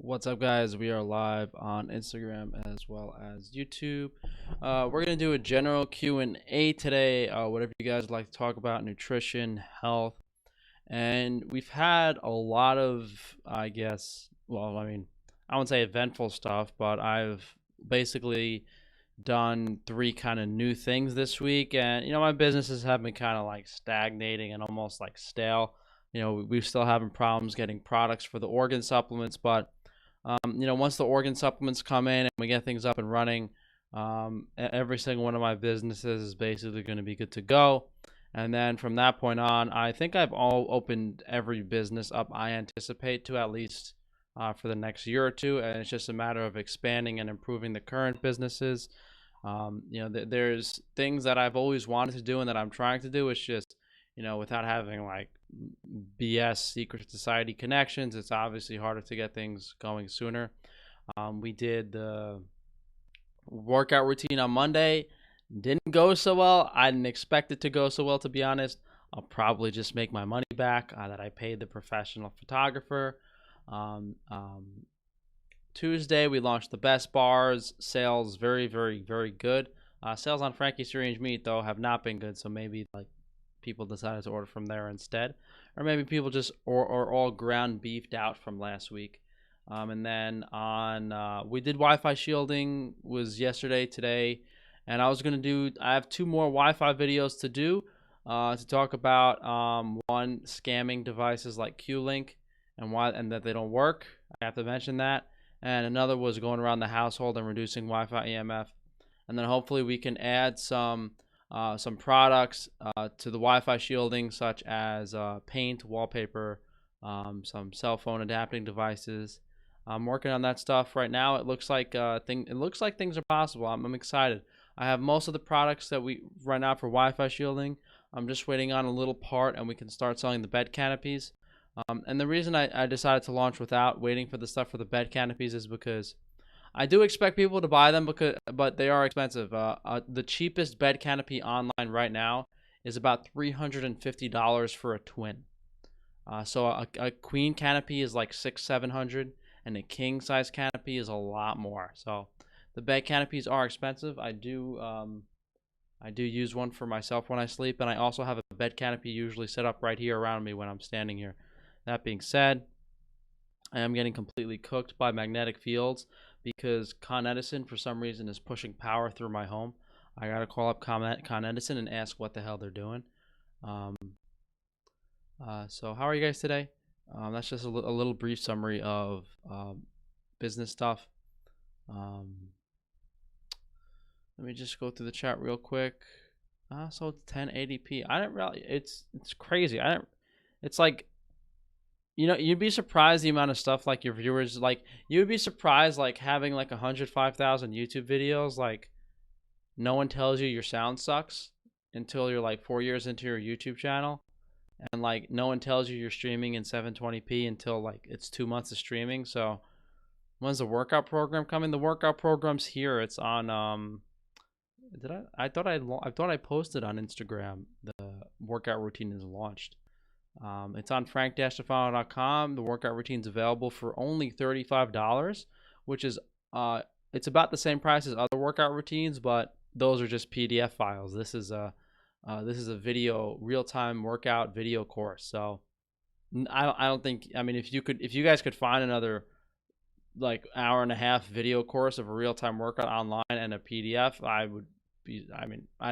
What's up, guys? We are live on Instagram as well as YouTube. We're gonna do a general Q&A today. Whatever you guys would like to talk about, nutrition, health, and we've had a lot of, I guess, I wouldn't say eventful stuff, but I've basically done three kind of new things this week, and my businesses have been kind of like stagnating and almost like stale. We're still having problems getting products for the organ supplements, but once the organ supplements come in and we get things up and running, every single one of my businesses is basically going to be good to go. And then from that point on, I think I've all opened every business up I anticipate to, at least for the next year or two. And it's just a matter of expanding and improving the current businesses. There's things that I've always wanted to do and that I'm trying to do. It's just, without having like BS secret society connections, it's obviously harder to get things going sooner. We did the workout routine on Monday. Didn't go so well. I didn't expect it to go so well, to be honest. I'll probably just make my money back that I paid the professional photographer. Tuesday, we launched the best bars. Sales very, very, very good. Sales on Frankie's Strange Meat, though, have not been good, so maybe like people decided to order from there instead, or maybe people just or all ground beefed out from last week. And then on we did Wi-Fi shielding was yesterday, today, and I have two more Wi-Fi videos to do to talk about one, scamming devices like Q-Link and that they don't work. I have to mention that. And another was going around the household and reducing Wi-Fi EMF. And then hopefully we can add some products to the Wi-Fi shielding, such as paint, wallpaper, some cell phone adapting devices. I'm working on that stuff right now. It looks like things are possible. I'm excited. I have most of the products that we right now for Wi-Fi shielding. I'm just waiting on a little part, and we can start selling the bed canopies. And the reason I decided to launch without waiting for the stuff for the bed canopies is because I do expect people to buy them, but they are expensive. The cheapest bed canopy online right now is about $350 for a twin. So a queen canopy is like $600-700, and a king size canopy is a lot more. So the bed canopies are expensive. I do use one for myself when I sleep, and I also have a bed canopy usually set up right here around me when I'm standing here. That being said, I am getting completely cooked by magnetic fields because Con Edison, for some reason, is pushing power through my home. I gotta call up Con Edison and ask what the hell they're doing. So how are you guys today? That's just a little brief summary of business stuff. Let me just go through the chat real quick. So it's 1080p. I didn't really. It's crazy. It's like, you'd be surprised the amount of stuff like your viewers like. You would be surprised like having like 105,000 YouTube videos. Like, no one tells you your sound sucks until you're like 4 years into your YouTube channel, and like no one tells you you're streaming in 720p until like it's 2 months of streaming. So when's the workout program coming? The workout program's here. It's on I thought I posted on Instagram. The workout routine is launched. It's on frank-defano.com. The workout routine's available for only $35, which is it's about the same price as other workout routines, but those are just PDF files. This is a video real-time workout video course. So I don't think, I mean, if you guys could find another like hour and a half video course of a real-time workout online and a PDF, I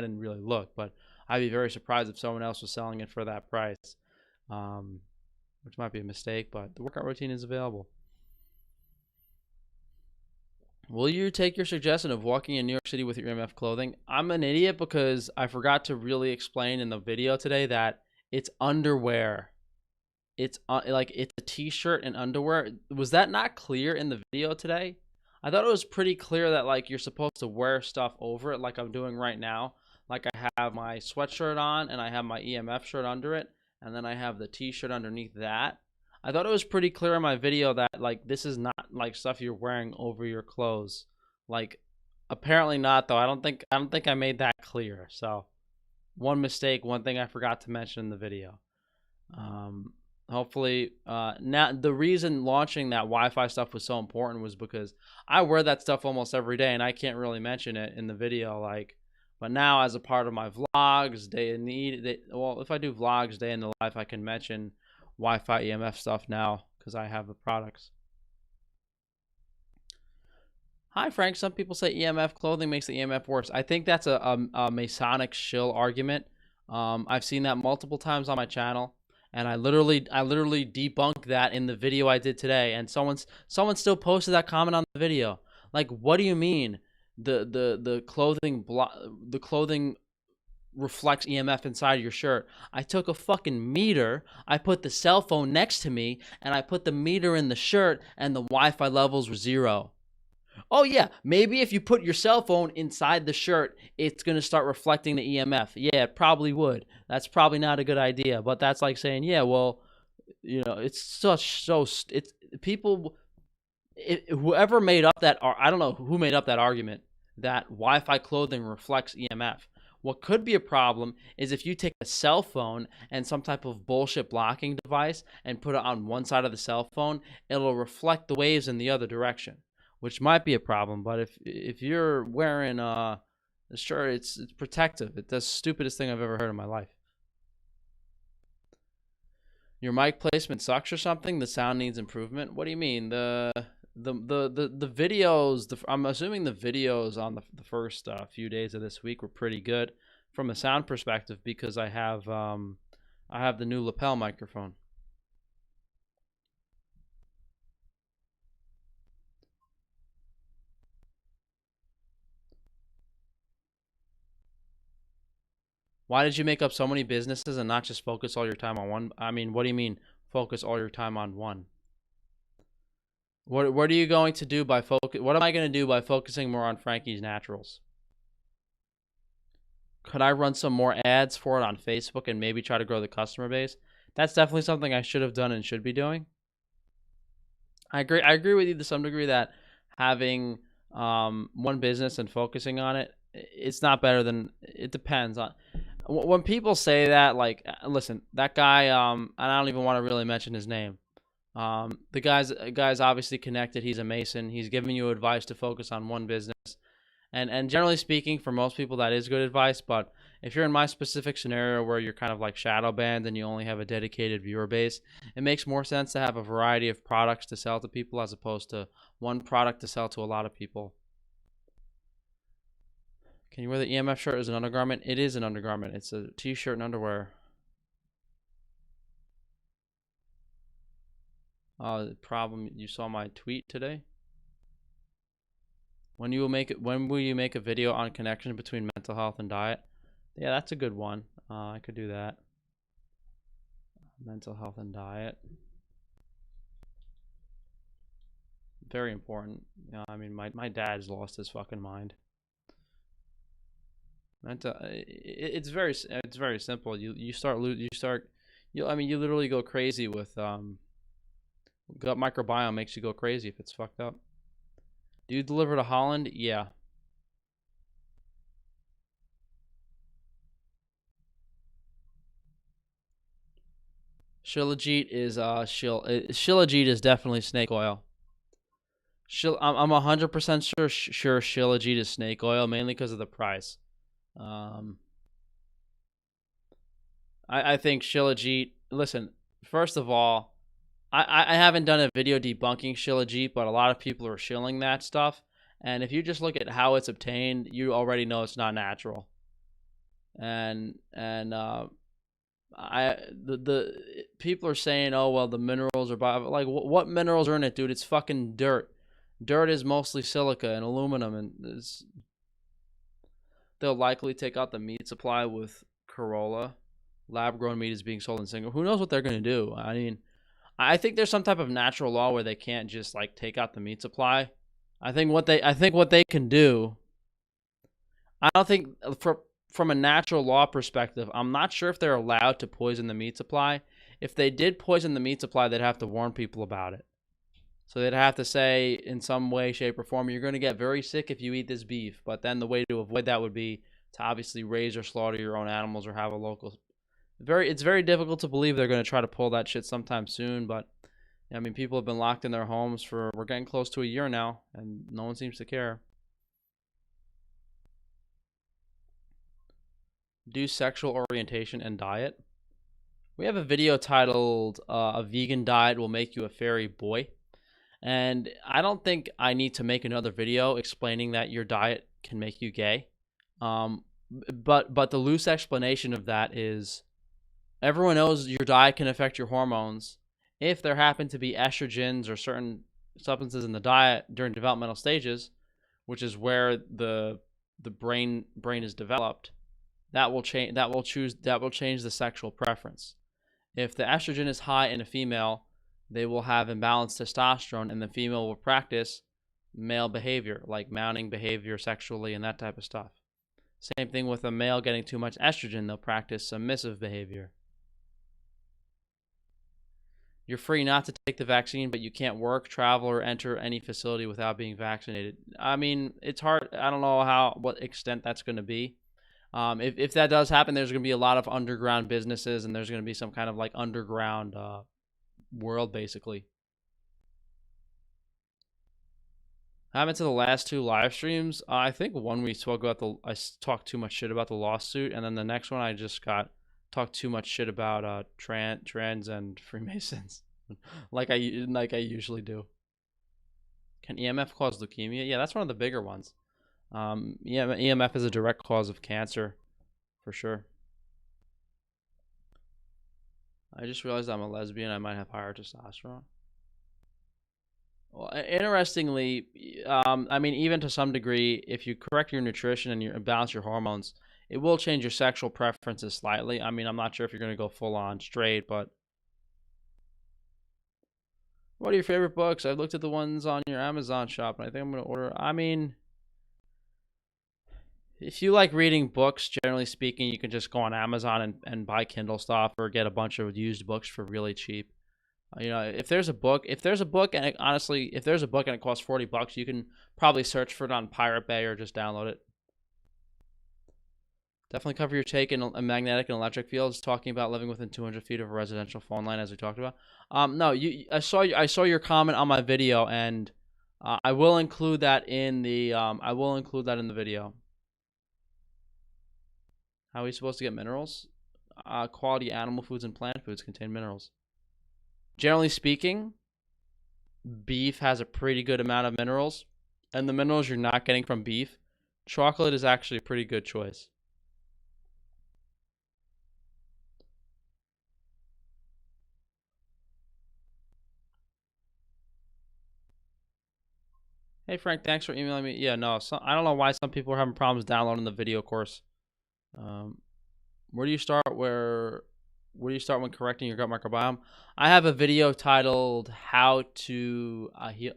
didn't really look, but I'd be very surprised if someone else was selling it for that price. Which might be a mistake, but the workout routine is available. Will you take your suggestion of walking in New York City with your EMF clothing? I'm an idiot because I forgot to really explain in the video today that it's underwear. It's it's a t-shirt and underwear. Was that not clear in the video today? I thought it was pretty clear that like you're supposed to wear stuff over it, like I'm doing right now. Like I have my sweatshirt on and I have my EMF shirt under it, and then I have the t-shirt underneath that. I thought it was pretty clear in my video that like this is not like stuff you're wearing over your clothes. Like, apparently not, though. I don't think I made that clear. So one mistake, one thing I forgot to mention in the video. Hopefully, now the reason launching that Wi-Fi stuff was so important was because I wear that stuff almost every day, and I can't really mention it in the video, like. But now, as a part of my vlogs, well, if I do vlogs day in the life, I can mention Wi-Fi EMF stuff now because I have the products. Hi, Frank. Some people say EMF clothing makes the EMF worse. I think that's a Masonic shill argument. I've seen that multiple times on my channel, and I literally debunked that in the video I did today. And someone still posted that comment on the video. Like, what do you mean the clothing reflects EMF inside your shirt? I took a fucking meter, I put the cell phone next to me, and I put the meter in the shirt, and the Wi-Fi levels were 0. Oh yeah, maybe if you put your cell phone inside the shirt, it's going to start reflecting the EMF. Yeah, it probably would. That's probably not a good idea, but that's like saying, yeah, well, it's it's people whoever made up that, I don't know who made up that argument that Wi-Fi clothing reflects EMF. What could be a problem is if you take a cell phone and some type of bullshit blocking device and put it on one side of the cell phone, it'll reflect the waves in the other direction, which might be a problem. But if you're wearing a shirt, it's protective. It's the stupidest thing I've ever heard in my life. Your mic placement sucks or something? The sound needs improvement? What do you mean? The videos, I'm assuming the videos on the first few days of this week were pretty good from a sound perspective because I have the new lapel microphone. Why did you make up so many businesses and not just focus all your time on one? I mean, what do you mean focus all your time on one? What are you going to do by focus? What am I going to do by focusing more on Frankie's Naturals? Could I run some more ads for it on Facebook and maybe try to grow the customer base? That's definitely something I should have done and should be doing. I agree with you to some degree that having one business and focusing on it, it's not better than, it depends on. When people say that, like, listen, that guy, and I don't even want to really mention his name. The guy's obviously connected. He's a Mason. He's giving you advice to focus on one business. And generally speaking, for most people, that is good advice. But if you're in my specific scenario where you're kind of like shadow banned and you only have a dedicated viewer base, it makes more sense to have a variety of products to sell to people as opposed to one product to sell to a lot of people. Can you wear the EMF shirt as an undergarment? It is an undergarment. It's a t-shirt and underwear. The problem, you saw my tweet today. When will you make a video on connection between mental health and diet? Yeah, that's a good one. I could do that. Mental health and diet. Very important. I mean, my dad's lost his fucking mind. It's very simple. You literally go crazy with gut microbiome makes you go crazy if it's fucked up. Do you deliver to Holland? Yeah. Shilajit is Shilajit is definitely snake oil. I'm 100% sure Shilajit is snake oil, mainly because of the price. I think Shilajit. Listen, first of all, I haven't done a video debunking Shilajit, but a lot of people are shilling that stuff. And if you just look at how it's obtained, you already know it's not natural. And the people are saying, oh well, the minerals are like, what minerals are in it, dude? It's fucking dirt. Dirt is mostly silica and aluminum, and they'll likely take out the meat supply with Corolla. Lab-grown meat is being sold in Singapore. Who knows what they're gonna do? I mean, I think there's some type of natural law where they can't just like take out the meat supply. I think what they can do. I don't think from a natural law perspective, I'm not sure if they're allowed to poison the meat supply. If they did poison the meat supply, they'd have to warn people about it. So they'd have to say in some way, shape, or form, you're going to get very sick if you eat this beef. But then the way to avoid that would be to obviously raise or slaughter your own animals or have a local It's very difficult to believe they're going to try to pull that shit sometime soon. But I mean, people have been locked in their homes for, we're getting close to a year now, and no one seems to care. Do sexual orientation and diet. We have a video titled "A Vegan Diet Will Make You a Fairy Boy," and I don't think I need to make another video explaining that your diet can make you gay. But the loose explanation of that is, everyone knows your diet can affect your hormones. If there happen to be estrogens or certain substances in the diet during developmental stages, which is where the brain is developed, that will change the sexual preference. If the estrogen is high in a female, they will have imbalanced testosterone, and the female will practice male behavior, like mounting behavior sexually and that type of stuff. Same thing with a male getting too much estrogen, they'll practice submissive behavior. You're free not to take the vaccine, but you can't work, travel, or enter any facility without being vaccinated. I mean, it's hard. I don't know what extent that's going to be. If that does happen, there's going to be a lot of underground businesses, and there's going to be some kind of like underground world, basically. I happened to the last two live streams. I think one we spoke about I talked too much shit about the lawsuit, and then the next one I just talked too much shit about trans and Freemasons, like I usually do. Can EMF cause leukemia? Yeah, that's one of the bigger ones. Yeah, EMF is a direct cause of cancer, for sure. I just realized I'm a lesbian. I might have higher testosterone. Well, interestingly, I mean, even to some degree, if you correct your nutrition and you balance your hormones, it will change your sexual preferences slightly. I mean, I'm not sure if you're going to go full on straight, but what are your favorite books? I've looked at the ones on your Amazon shop, and I think I'm going to order. I mean, if you like reading books, generally speaking, you can just go on Amazon and buy Kindle stuff or get a bunch of used books for really cheap. You know, if there's a book, and if there's a book and it costs $40, you can probably search for it on Pirate Bay or just download it. Definitely cover your take in magnetic and electric fields. Talking about living within 200 feet of a residential phone line, as we talked about. No, I saw your comment on my video, and I will include that in the video. How are we supposed to get minerals? Quality animal foods and plant foods contain minerals. Generally speaking, beef has a pretty good amount of minerals, and the minerals you're not getting from beef, chocolate is actually a pretty good choice. Hey Frank, thanks for emailing me. Yeah, no, I don't know why some people are having problems downloading the video course. Where do you start when correcting your gut microbiome? I have a video titled "How to Heal,"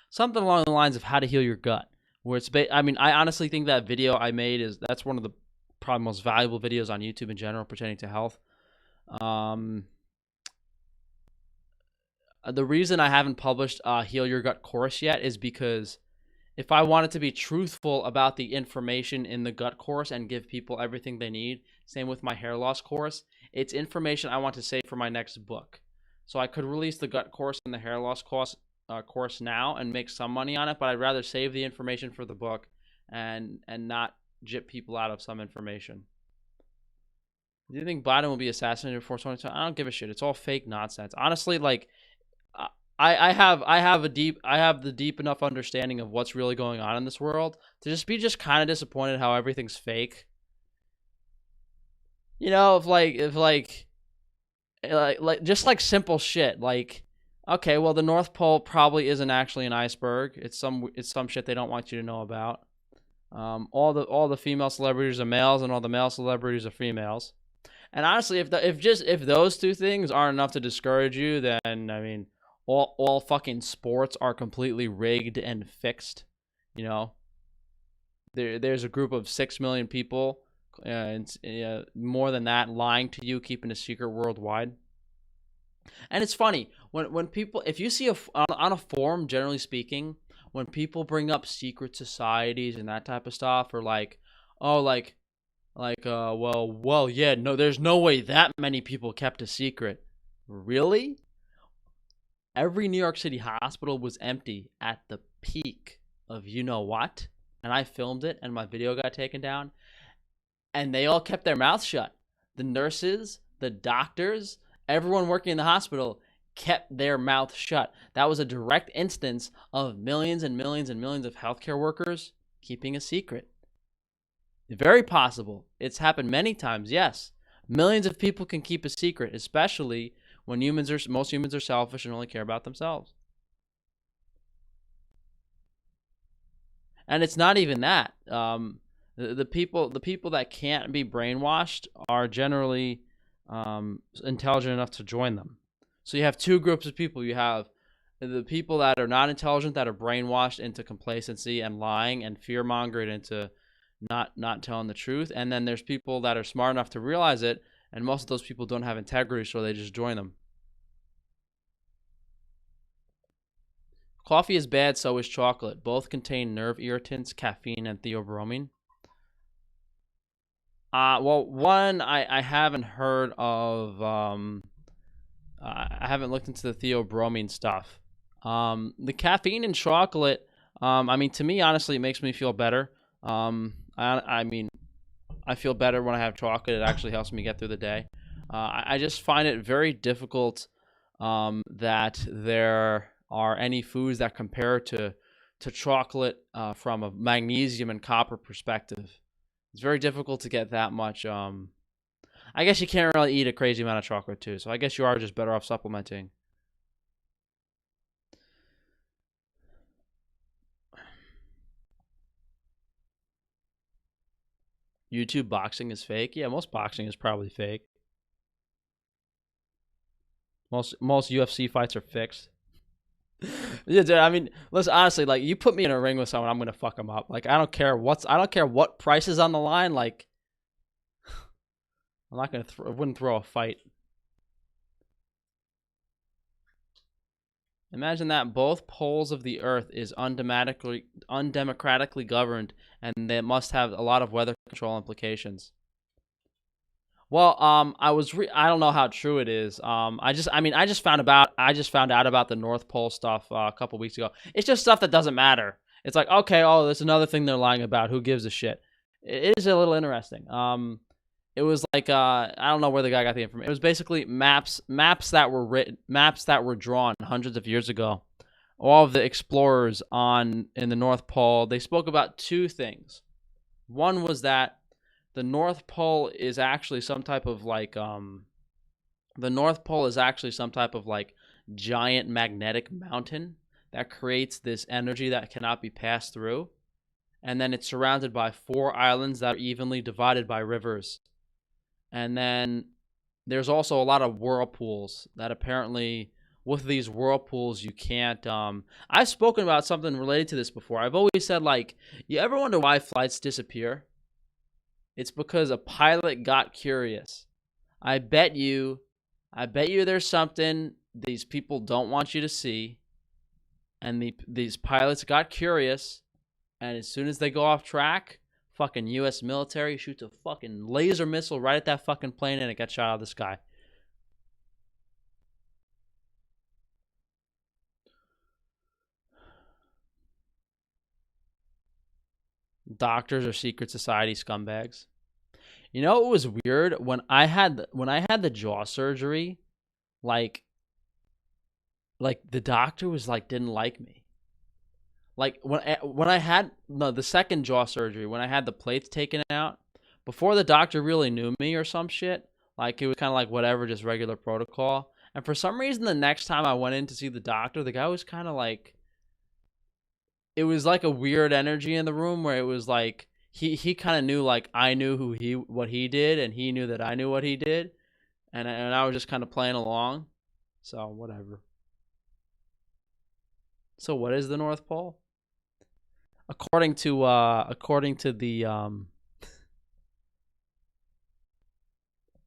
something along the lines of how to heal your gut. Where I mean, I honestly think that video I made that's one of the probably most valuable videos on YouTube in general pertaining to health. The reason I haven't published Heal Your Gut course yet is because if I wanted to be truthful about the information in the gut course and give people everything they need, same with my hair loss course, it's information I want to save for my next book. So I could release the gut course and the hair loss course now and make some money on it, but I'd rather save the information for the book and not jip people out of some information. Do you think Biden will be assassinated before 2020? I don't give a shit. It's all fake nonsense. Honestly, like I have the deep enough understanding of what's really going on in this world to just be kind of disappointed how everything's fake. You know, if just like simple shit, like, okay, well, the North Pole probably isn't actually an iceberg. It's some shit they don't want you to know about. All the female celebrities are males, and all the male celebrities are females. And honestly, if those two things aren't enough to discourage you, then I mean, all fucking sports are completely rigged and fixed. You know, there's a group of 6 million people, and more than that, lying to you, keeping a secret worldwide. And it's funny when people, if you see on a forum, generally speaking, when people bring up secret societies and that type of stuff, or like, oh, like, Like, well, yeah, no, there's no way that many people kept a secret. Really? Every New York City hospital was empty at the peak of you know what? And I filmed it and my video got taken down. And they all kept their mouths shut. The nurses, the doctors, everyone working in the hospital kept their mouth shut. That was a direct instance of millions and millions and millions of healthcare workers keeping a secret. Very possible. It's happened many times, yes. Millions of people can keep a secret, especially when most humans are selfish and only care about themselves. And it's not even that. The people that can't be brainwashed are generally intelligent enough to join them. So you have two groups of people. You have the people that are not intelligent, that are brainwashed into complacency and lying and fear mongered into not telling the truth. And then there's people that are smart enough to realize it, and most of those people don't have integrity, so they just join them. Coffee is bad, so is chocolate. Both contain nerve irritants, caffeine, and theobromine. Well, one, I haven't heard of. I haven't looked into the theobromine stuff. The caffeine in chocolate. I mean, to me, honestly, it makes me feel better. I mean, I feel better when I have chocolate. It actually helps me get through the day. I just find it very difficult that there are any foods that compare to chocolate from a magnesium and copper perspective. It's very difficult to get that much. I guess you can't really eat a crazy amount of chocolate too, so I guess you are just better off supplementing. YouTube boxing is fake. Yeah, most boxing is probably fake. Most UFC fights are fixed. Yeah, dude. I mean, listen. Honestly, like you put me in a ring with someone, I'm gonna fuck them up. Like I don't care what price is on the line. Like I'm not gonna. I wouldn't throw a fight. Imagine that both poles of the Earth is undemocratically governed, and they must have a lot of weather control implications. Well, I don't know how true it is. I just found out about the North Pole stuff a couple weeks ago. It's just stuff that doesn't matter. It's like, okay, oh, there's another thing they're lying about. Who gives a shit? It is a little interesting. It was like I don't know where the guy got the information. It was basically maps that were written, maps that were drawn hundreds of years ago. All of the explorers in the North Pole, they spoke about two things. One was that the North Pole is actually some type of like the North Pole is actually some type of like giant magnetic mountain that creates this energy that cannot be passed through. And then it's surrounded by 4 islands that are evenly divided by rivers. And then there's also a lot of whirlpools that apparently with these whirlpools you can't I've spoken about something related to this before. I've always said, like, you ever wonder why flights disappear? It's because a pilot got curious. I bet you there's something these people don't want you to see, and these pilots got curious, and as soon as they go off track, fucking U.S. military shoots a fucking laser missile right at that fucking plane, and it gets shot out of the sky. Doctors are secret society scumbags. You know, it was weird when I had the jaw surgery. Like, the doctor was like didn't like me. Like when I had the second jaw surgery, when I had the plates taken out, before the doctor really knew me or some shit, like it was kind of like whatever, just regular protocol. And for some reason, the next time I went in to see the doctor, the guy was kind of like, it was like a weird energy in the room where it was like he kind of knew, like I knew what he did, and he knew that I knew what he did, and I was just kind of playing along. So whatever. So what is the North Pole? According to the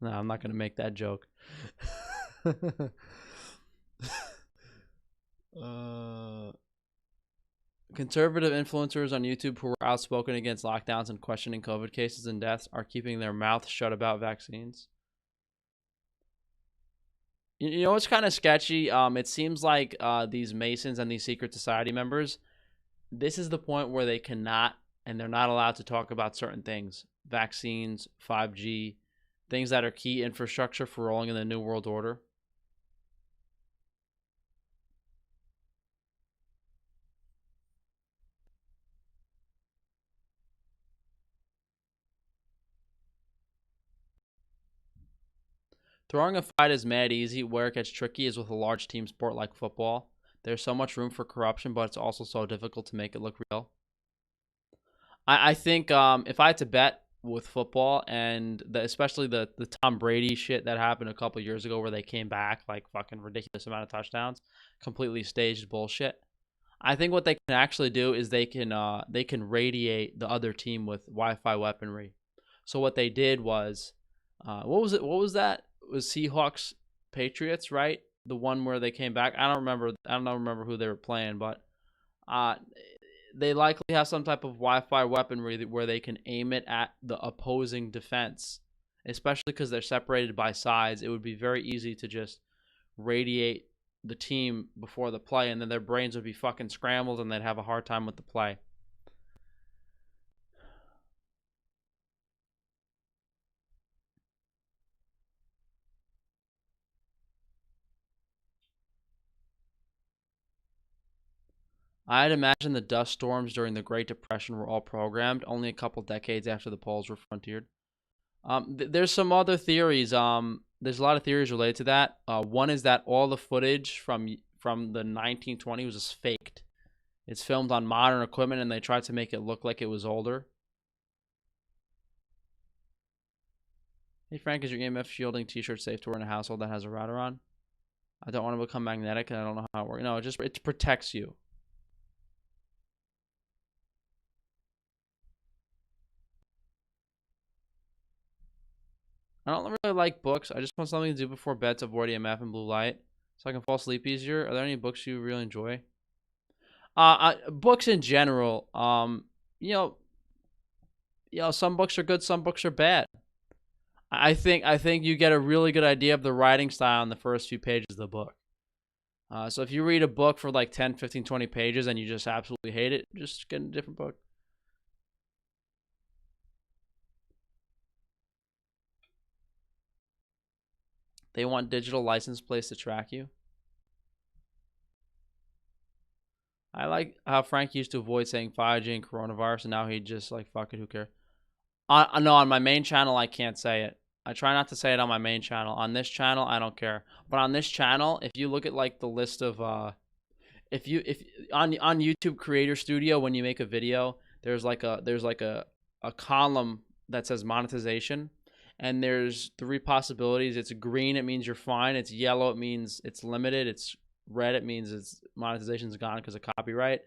no, I'm not gonna make that joke. uh Conservative influencers on YouTube who are outspoken against lockdowns and questioning COVID cases and deaths are keeping their mouths shut about vaccines. You know what's kind of sketchy? It seems like these Masons and these secret society members, this is the point where they cannot and they're not allowed to talk about certain things. Vaccines, 5G, things that are key infrastructure for rolling in the New World Order. Throwing a fight is mad easy. Where it gets tricky is with a large team sport like football. There's so much room for corruption, but it's also so difficult to make it look real. I think if I had to bet with football and especially the Tom Brady shit that happened a couple years ago where they came back like fucking ridiculous amount of touchdowns, completely staged bullshit. I think what they can actually do is they can radiate the other team with Wi-Fi weaponry. So what they did was, what was it? What was that? It was Seahawks Patriots, right? The one where they came back. I don't remember who they were playing, but uh, they likely have some type of Wi-Fi weaponry where they can aim it at the opposing defense, especially because they're separated by sides. It would be very easy to just radiate the team before the play, and then their brains would be fucking scrambled, and they'd have a hard time with the play. I'd imagine the dust storms during the Great Depression were all programmed, only a couple decades after the poles were frontiered. There's some other theories. There's a lot of theories related to that. One is that all the footage from the 1920s was just faked. It's filmed on modern equipment, and they tried to make it look like it was older. Hey Frank, is your EMF shielding T-shirt safe to wear in a household that has a router on? I don't want to become magnetic, and I don't know how it works. No, it protects you. I don't really like books. I just want something to do before bed to avoid EMF and blue light, so I can fall asleep easier. Are there any books you really enjoy? Books in general. You know, some books are good, some books are bad. I think you get a really good idea of the writing style in the first few pages of the book. So if you read a book for like 10, 15, 20 pages and you just absolutely hate it, just get a different book. They want digital license plates to track you. I like how Frank used to avoid saying 5G and coronavirus, and now he just like, fuck it, who cares? No, on my main channel, I can't say it. I try not to say it on my main channel. On this channel, I don't care. But on this channel, if you look at like the list of if on YouTube Creator Studio, when you make a video, there's like a column that says monetization, and there's three possibilities. It's green, it means you're fine. It's yellow, it means it's limited. It's red, it means it's monetization's gone because of copyright.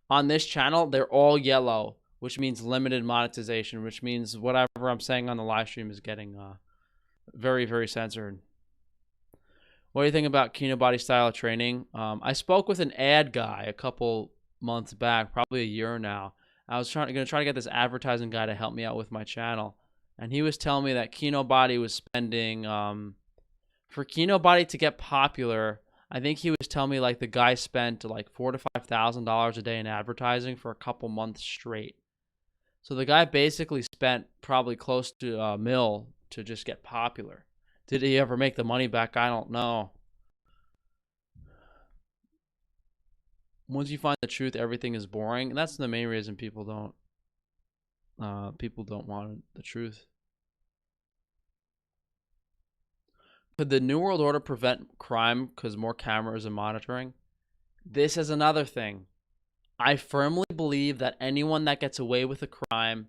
On this channel, they're all yellow, which means limited monetization, which means whatever I'm saying on the live stream is getting very, very censored. What do you think about Kinobody style training? I spoke with an ad guy a couple months back, probably a year now. I was going to try to get this advertising guy to help me out with my channel, and he was telling me that Kinobody was spending for Kinobody to get popular. I think he was telling me like the guy spent like $4,000 to $5,000 a day in advertising for a couple months straight. So the guy basically spent probably close to a mil to just get popular. Did he ever make the money back? I don't know. Once you find the truth, everything is boring. And that's the main reason people don't want the truth. Could the New World Order prevent crime because more cameras and monitoring? This is another thing. I firmly believe that anyone that gets away with a crime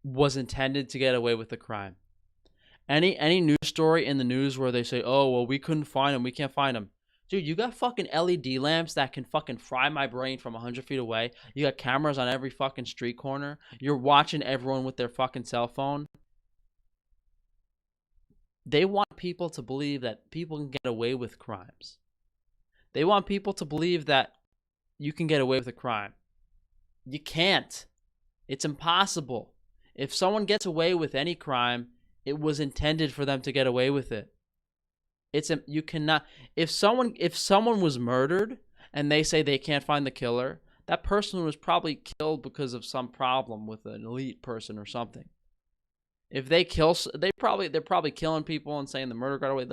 was intended to get away with the crime. Any news story in the news where they say, oh, well, we couldn't find him, we can't find him. Dude, you got fucking LED lamps that can fucking fry my brain from 100 feet away. You got cameras on every fucking street corner. You're watching everyone with their fucking cell phone. They want people to believe that people can get away with crimes. They want people to believe that you can get away with a crime. You can't. It's impossible. If someone gets away with any crime, it was intended for them to get away with it. You cannot. If someone was murdered and they say they can't find the killer, that person was probably killed because of some problem with an elite person or something. If they kill, they're probably killing people and saying the murder got away.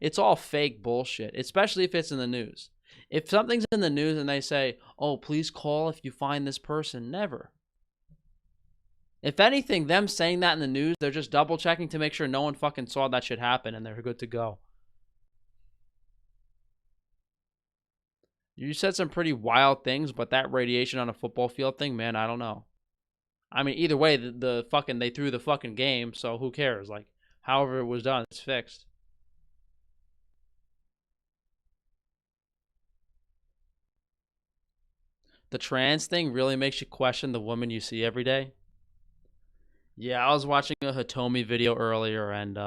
It's all fake bullshit, especially if it's in the news. If something's in the news and they say, "Oh, please call if you find this person," never. If anything, them saying that in the news, they're just double checking to make sure no one fucking saw that shit happen and they're good to go. You said some pretty wild things, but that radiation on a football field thing, man, I don't know. I mean, either way, the fucking they threw the fucking game, so who cares? Like, however it was done, it's fixed. The trans thing really makes you question the woman you see every day. Yeah, I was watching a Hitomi video earlier, and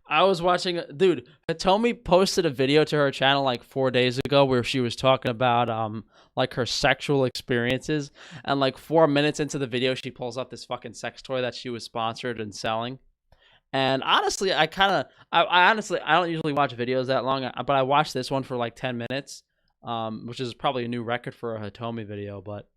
I was watching, dude. Hitomi posted a video to her channel like 4 days ago where she was talking about like her sexual experiences, and like 4 minutes into the video, she pulls up this fucking sex toy that she was sponsored and selling. And honestly, I honestly, I don't usually watch videos that long, but I watched this one for like 10 minutes, which is probably a new record for a Hitomi video, but.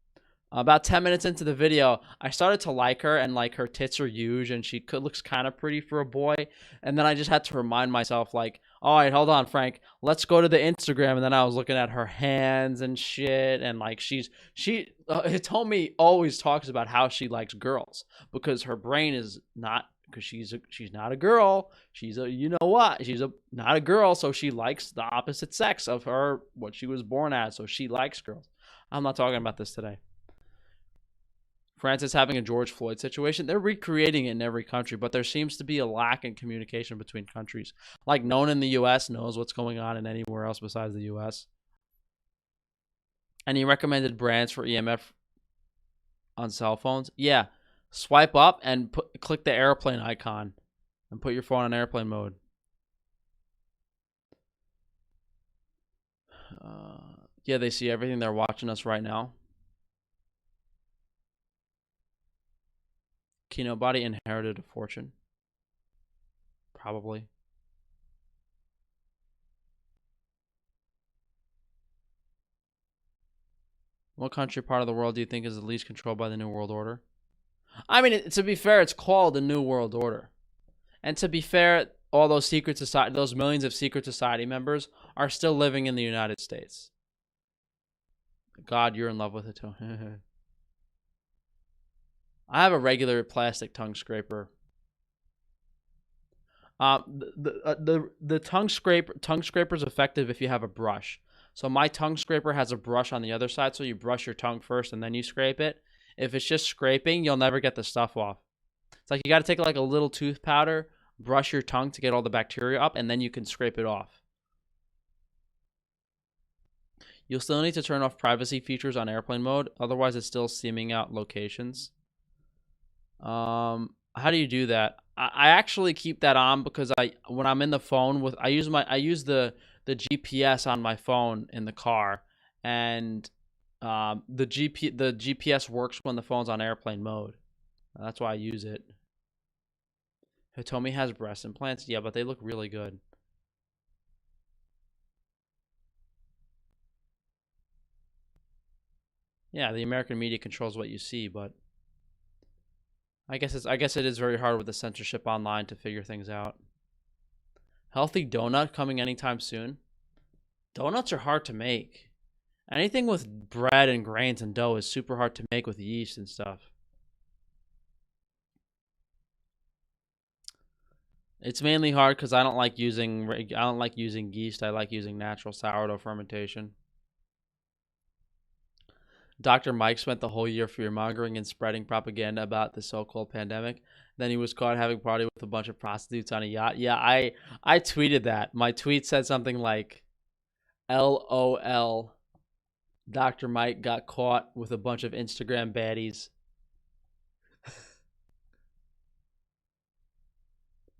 About 10 minutes into the video, I started to like her, and like her tits are huge and looks kind of pretty for a boy. And then I just had to remind myself, like, all right, hold on, Frank, let's go to the Instagram. And then I was looking at her hands and shit. And like, Hitomi always talks about how she likes girls because her brain is not, because she's not a girl. She's a, you know what? She's not a girl. So she likes the opposite sex of her, what she was born as. So she likes girls. I'm not talking about this today. France is having a George Floyd situation. They're recreating it in every country, but there seems to be a lack in communication between countries. Like, no one in the U.S. knows what's going on in anywhere else besides the U.S. Any recommended brands for EMF on cell phones? Yeah. Swipe up and click the airplane icon and put your phone on airplane mode. Yeah, they see everything. They're watching us right now. Keynote Body inherited a fortune. Probably. What country part of the world do you think is the least controlled by the New World Order? I mean, to be fair, it's called the New World Order. And to be fair, all those secret society, those millions of secret society members are still living in the United States. God, you're in love with it. I have a regular plastic tongue scraper. The tongue scraper is effective if you have a brush. So my tongue scraper has a brush on the other side, so you brush your tongue first and then you scrape it. If it's just scraping, you'll never get the stuff off. It's like you got to take like a little tooth powder, brush your tongue to get all the bacteria up, and then you can scrape it off. You'll still need to turn off privacy features on airplane mode, otherwise it's still seaming out locations. How do you do that? I actually keep that on because when I'm in the phone with I use the GPS on my phone in the car, and the GPS works when the phone's on airplane mode. That's why I use it. Hitomi has breast implants, yeah, but they look really good. Yeah, the American media controls what you see, but I guess it is very hard with the censorship online to figure things out. Healthy donut coming anytime soon. Donuts are hard to make. Anything with bread and grains and dough is super hard to make with yeast and stuff. It's mainly hard because I don't like using yeast. I like using natural sourdough fermentation. Dr. Mike spent the whole year fear-mongering and spreading propaganda about the so-called pandemic. Then he was caught having a party with a bunch of prostitutes on a yacht. Yeah, I tweeted that. My tweet said something like, LOL, Dr. Mike got caught with a bunch of Instagram baddies.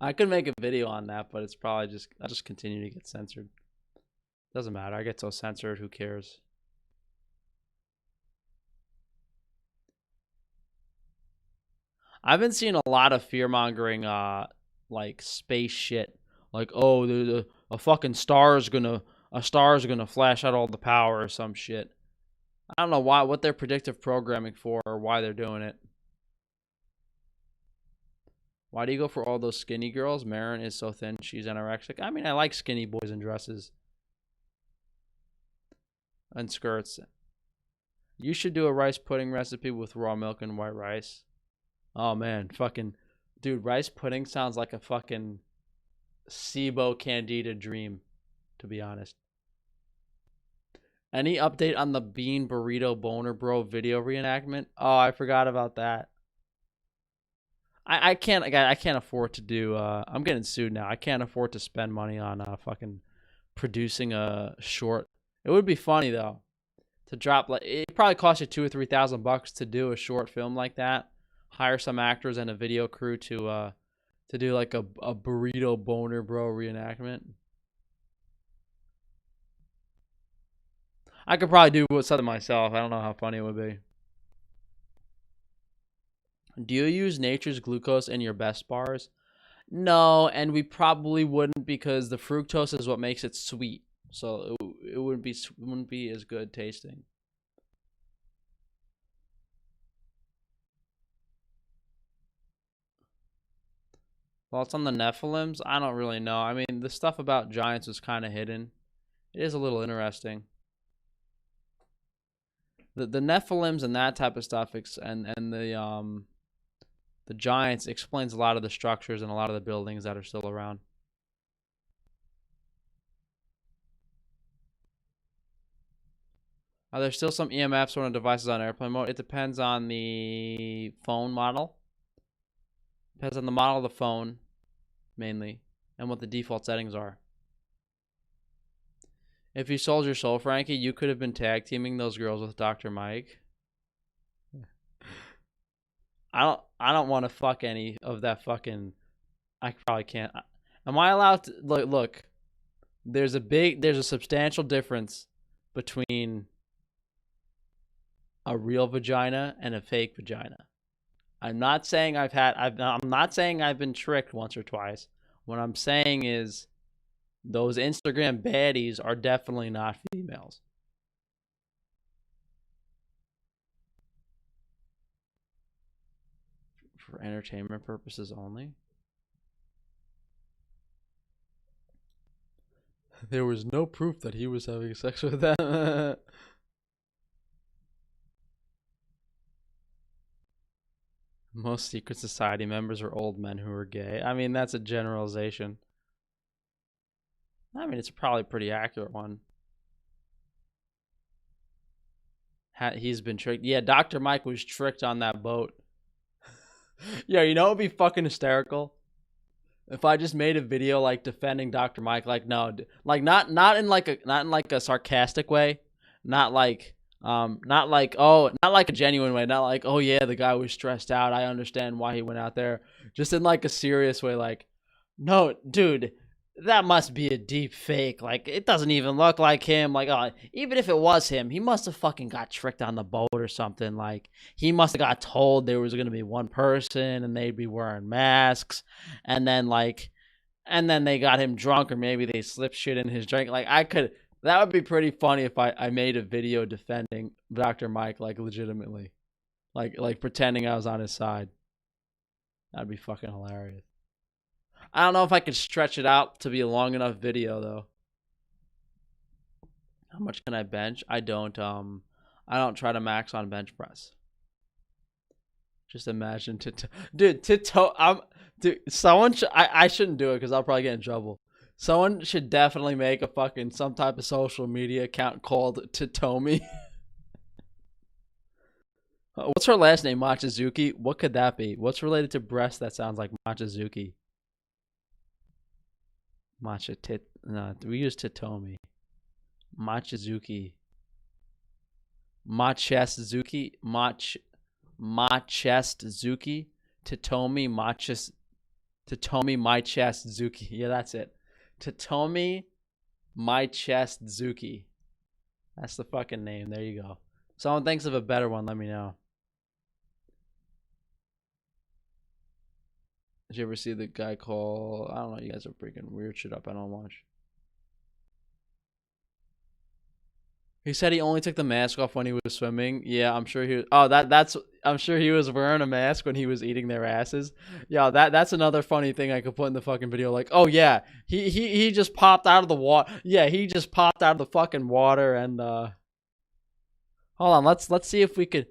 I could make a video on that, but it's probably I'll just continue to get censored. Doesn't matter. I get so censored. Who cares? I've been seeing a lot of fear mongering, like space shit. Like, oh, a fucking a star is gonna flash out all the power or some shit. I don't know what they're predictive programming for or why they're doing it. Why do you go for all those skinny girls? Marin is so thin, she's anorexic. I mean, I like skinny boys in dresses and skirts. You should do a rice pudding recipe with raw milk and white rice. Oh man, fucking dude, rice pudding sounds like a fucking SIBO Candida dream, to be honest. Any update on the Bean Burrito Boner Bro video reenactment? Oh, I forgot about that. I can't afford to do I'm getting sued now. I can't afford to spend money on fucking producing a short. It would be funny though to drop, like, it probably cost you $2,000 or $3,000 to do a short film like that. Hire some actors and a video crew to do like a burrito boner bro reenactment. I could probably do something myself. I don't know how funny it would be. Do you use nature's glucose in your best bars? No, and we probably wouldn't because the fructose is what makes it sweet. So it wouldn't be as good tasting. Well, it's on the Nephilims. I don't really know. I mean, the stuff about giants was kind of hidden. It is a little interesting. The Nephilims and that type of stuff, and the giants explains a lot of the structures and a lot of the buildings that are still around. Are there still some EMFs when a device is on airplane mode? It depends on the phone model. Depends on the model of the phone, mainly, and what the default settings are. If you sold your soul, Frankie, you could have been tag teaming those girls with Dr. Mike. I don't want to fuck any of that fucking. I probably can't. Am I allowed to look? There's a substantial difference between a real vagina and a fake vagina. I'm not saying I'm not saying I've been tricked once or twice. What I'm saying is those Instagram baddies are definitely not females. For entertainment purposes only. There was no proof that he was having sex with them. Most secret society members are old men who are gay. I mean, that's a generalization. I mean, it's probably a pretty accurate one. He's been tricked. Yeah, Dr. Mike was tricked on that boat. Yeah, you know what would be fucking hysterical? If I just made a video like defending Dr. Mike, like no, like not in like a sarcastic way, not like not like a genuine way, not like, oh yeah, the guy was stressed out, I understand why he went out there, just in like a serious way, like, no, dude, that must be a deep fake. Like, it doesn't even look like him. Like, even if it was him, he must have fucking got tricked on the boat or something. Like, he must have got told there was gonna be one person and they'd be wearing masks, and then they got him drunk, or maybe they slipped shit in his drink. Like, that would be pretty funny if I made a video defending Dr. Mike, like, legitimately, like pretending I was on his side. That'd be fucking hilarious. I don't know if I could stretch it out to be a long enough video though. How much can I bench? I don't try to max on bench press. Just imagine someone I shouldn't do it because I'll probably get in trouble. Someone should definitely make a fucking some type of social media account called Titomi. What's her last name? Machizuki? What could that be? What's related to breast that sounds like Machizuki? No, we use Titomi. Machizuki. Machestzuki. Machestzuki. Titomi Machestzuki. Yeah, that's it. Titomi My Chest Zuki. That's the fucking name. There you go. Someone thinks of a better one, let me know. Did you ever see the guy called... I don't know, you guys are freaking weird shit up. I don't watch. He said he only took the mask off when he was swimming. Yeah, I'm sure he was... Oh, I'm sure he was wearing a mask when he was eating their asses. Yeah, that's another funny thing I could put in the fucking video. Like, oh yeah, he just popped out of the water. Yeah, he just popped out of the fucking water and hold on, let's see if we could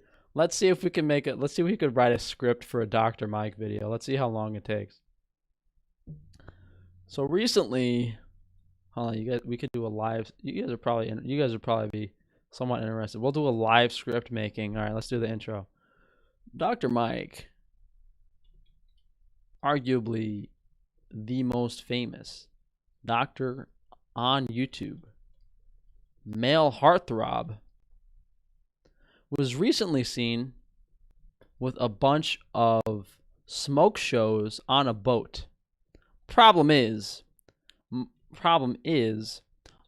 make it. Let's see if we could write a script for a Dr. Mike video. Let's see how long it takes. So recently, hold on, you guys, we could do a live. You guys would probably be somewhat interested. We'll do a live script making. All right, let's do the intro. Dr. Mike, arguably the most famous doctor on YouTube, male heartthrob, was recently seen with a bunch of smoke shows on a boat. Problem is,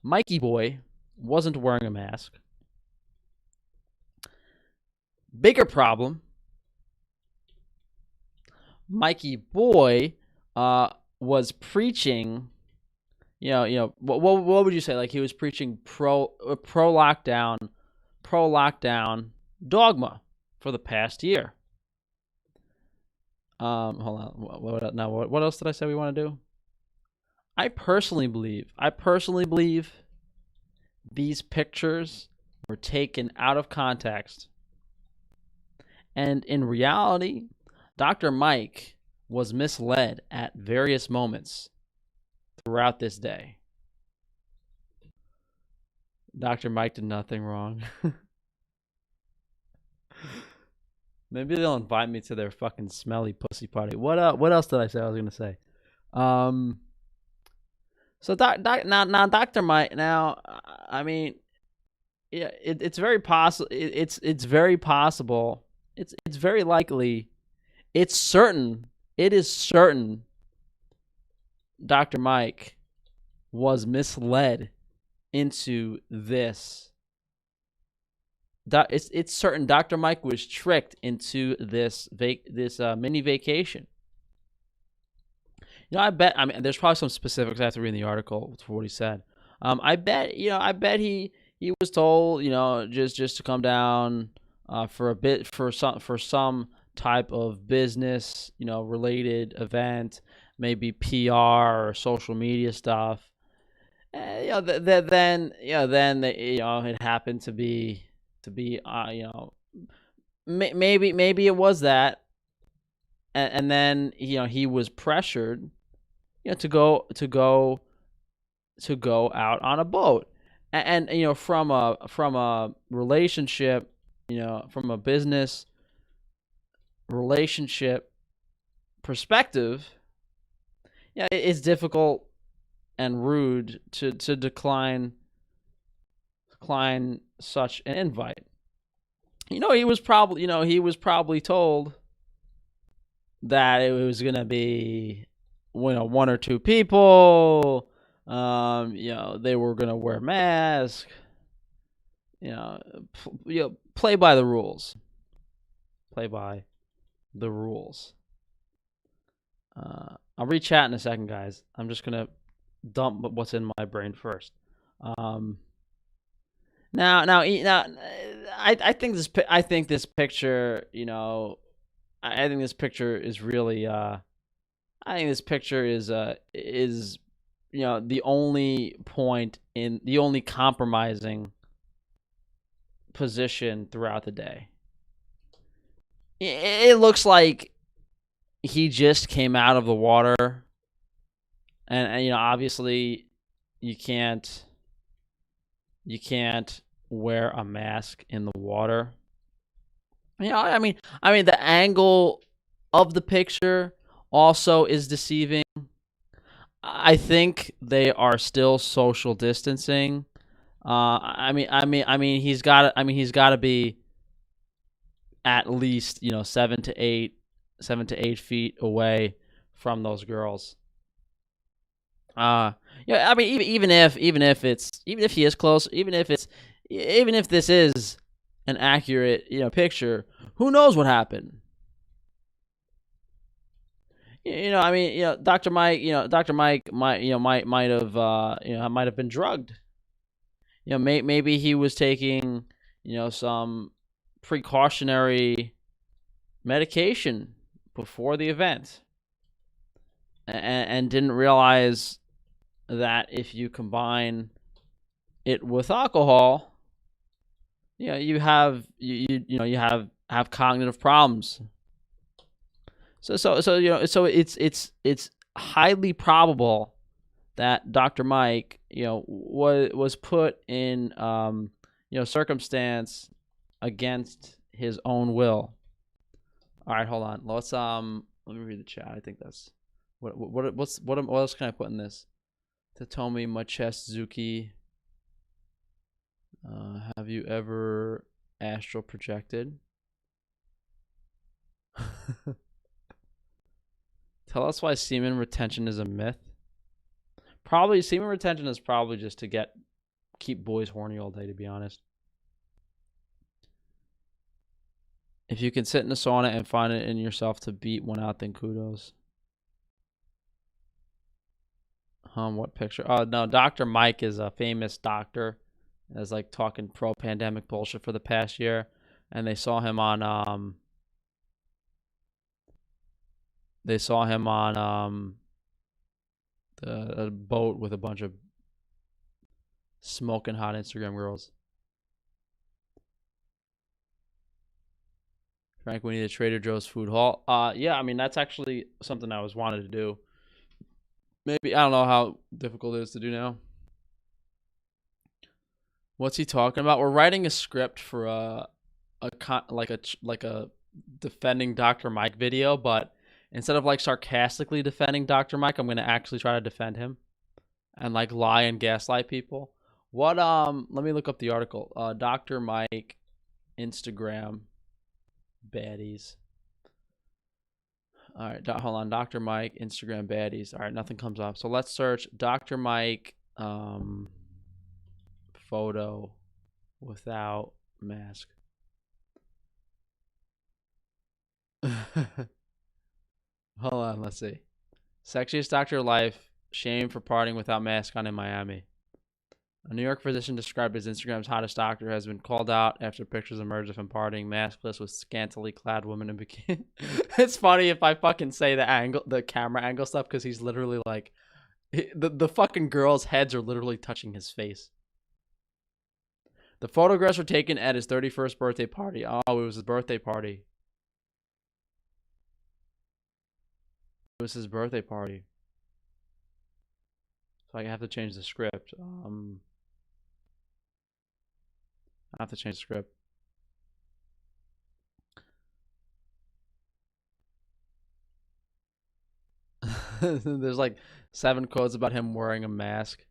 Mikey Boy wasn't wearing a mask. Bigger problem, Mikey Boy was preaching, what would you say? Like he was preaching pro lockdown dogma for the past year. Hold on. What else did I say we want to do? I personally believe these pictures were taken out of context. And in reality, Dr. Mike was misled at various moments throughout this day. Dr. Mike did nothing wrong. Maybe they'll invite me to their fucking smelly pussy party. What else did I say I was gonna say? So now Dr. Mike, now I mean, yeah, it's very possible. It's very possible. It's very likely. It's certain. It is certain. Dr. Mike was misled into this. It's certain Dr. Mike was tricked into this mini vacation. I bet. I mean, there's probably some specifics I have to read in the article for what he said. I bet he was told, just to come down for a bit for some type of business, related event, maybe PR or social media stuff. Then it happened to be maybe it was that, and then he was pressured to go out on a boat, and from a relationship, from a business relationship perspective, it's difficult and rude to decline such an invite. He was probably told that it was gonna be one or two people. They were gonna wear masks. Play by the rules. Play by the rules. I'll read chat in a second, guys. I'm just gonna dump what's in my brain first. Now, I think this picture, I think this picture is really, I think this picture is the only point in the only compromising position throughout the day. It looks like he just came out of the water, and obviously you can't wear a mask in the water. I mean the angle of the picture also is deceiving. I think they are still social distancing. I mean he's got to be at least 7 to 8 feet away from those girls. Uh yeah, I mean even if he is close, even if this is an accurate, picture, who knows what happened? I mean, Dr. Mike might have might have been drugged. Maybe he was taking, some precautionary medication before the event, and didn't realize that if you combine it with alcohol, you have cognitive problems. So it's highly probable that Dr. Mike, was put in, circumstance against his own will. All right, hold on. Let me read the chat. I think that's what else can I put in this? Totomi Machesuzuki. Have you ever astral projected? Tell us why semen retention is a myth. Probably semen retention is probably just to keep boys horny all day, to be honest. If you can sit in a sauna and find it in yourself to beat one out, then kudos. What picture? Oh no, Dr. Mike is a famous doctor. That's like talking pro-pandemic bullshit for the past year, and they saw him on a boat with a bunch of smoking hot Instagram girls. Frank, we need a Trader Joe's food hall. Yeah, I mean that's actually something I was wanted to do. Maybe I don't know how difficult it is to do now. What's he talking about? We're writing a script for like a defending Dr. Mike video, but instead of like sarcastically defending Dr. Mike, I'm gonna actually try to defend him and like lie and gaslight people. Let me look up the article. Dr. Mike Instagram baddies. All right, hold on. Dr. Mike Instagram baddies. All right, nothing comes up. So let's search Dr. Mike photo without mask. Hold on, let's see. Sexiest doctor of life, shamed for partying without mask on in Miami. A New York physician described as Instagram's hottest doctor has been called out after pictures emerged of him partying maskless with scantily clad women in bikini. It's funny if I fucking say the camera angle stuff because he's literally like, the fucking girls' heads are literally touching his face. The photographs were taken at his 31st birthday party. Oh, it was his birthday party. It was his birthday party. So I have to change the script. I have to change the script. There's like 7 quotes about him wearing a mask.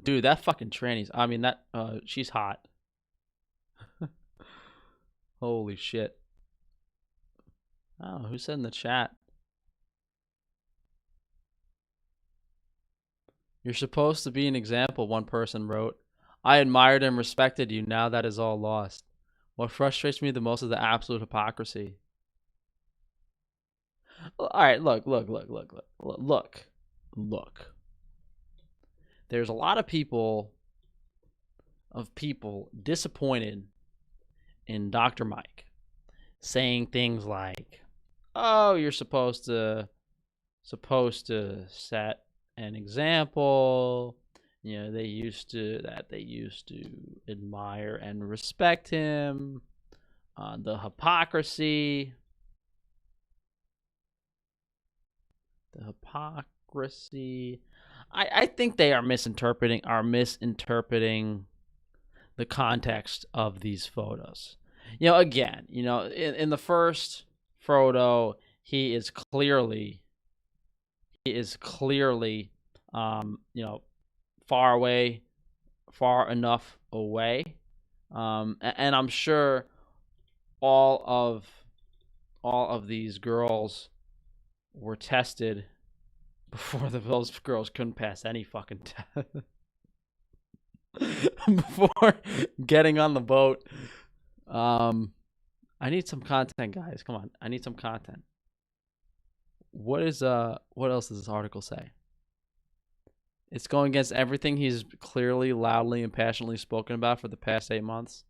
Dude, that fucking tranny's. I mean, she's hot. Holy shit. I don't know who said in the chat. You're supposed to be an example, one person wrote. I admired and respected you. Now that is all lost. What frustrates me the most is the absolute hypocrisy. All right, look. There's a lot of people disappointed in Dr. Mike, saying things like, "Oh, you're supposed to set an example." They used to admire and respect him. The hypocrisy. I think they are misinterpreting the context of these photos. Again, in the first photo, he is clearly far enough away, and I'm sure all of these girls were tested before those girls couldn't pass any fucking test. Before getting on the boat. I need some content, guys. Come on. I need some content. What else does this article say? It's going against everything he's clearly, loudly, and passionately spoken about for the past 8 months.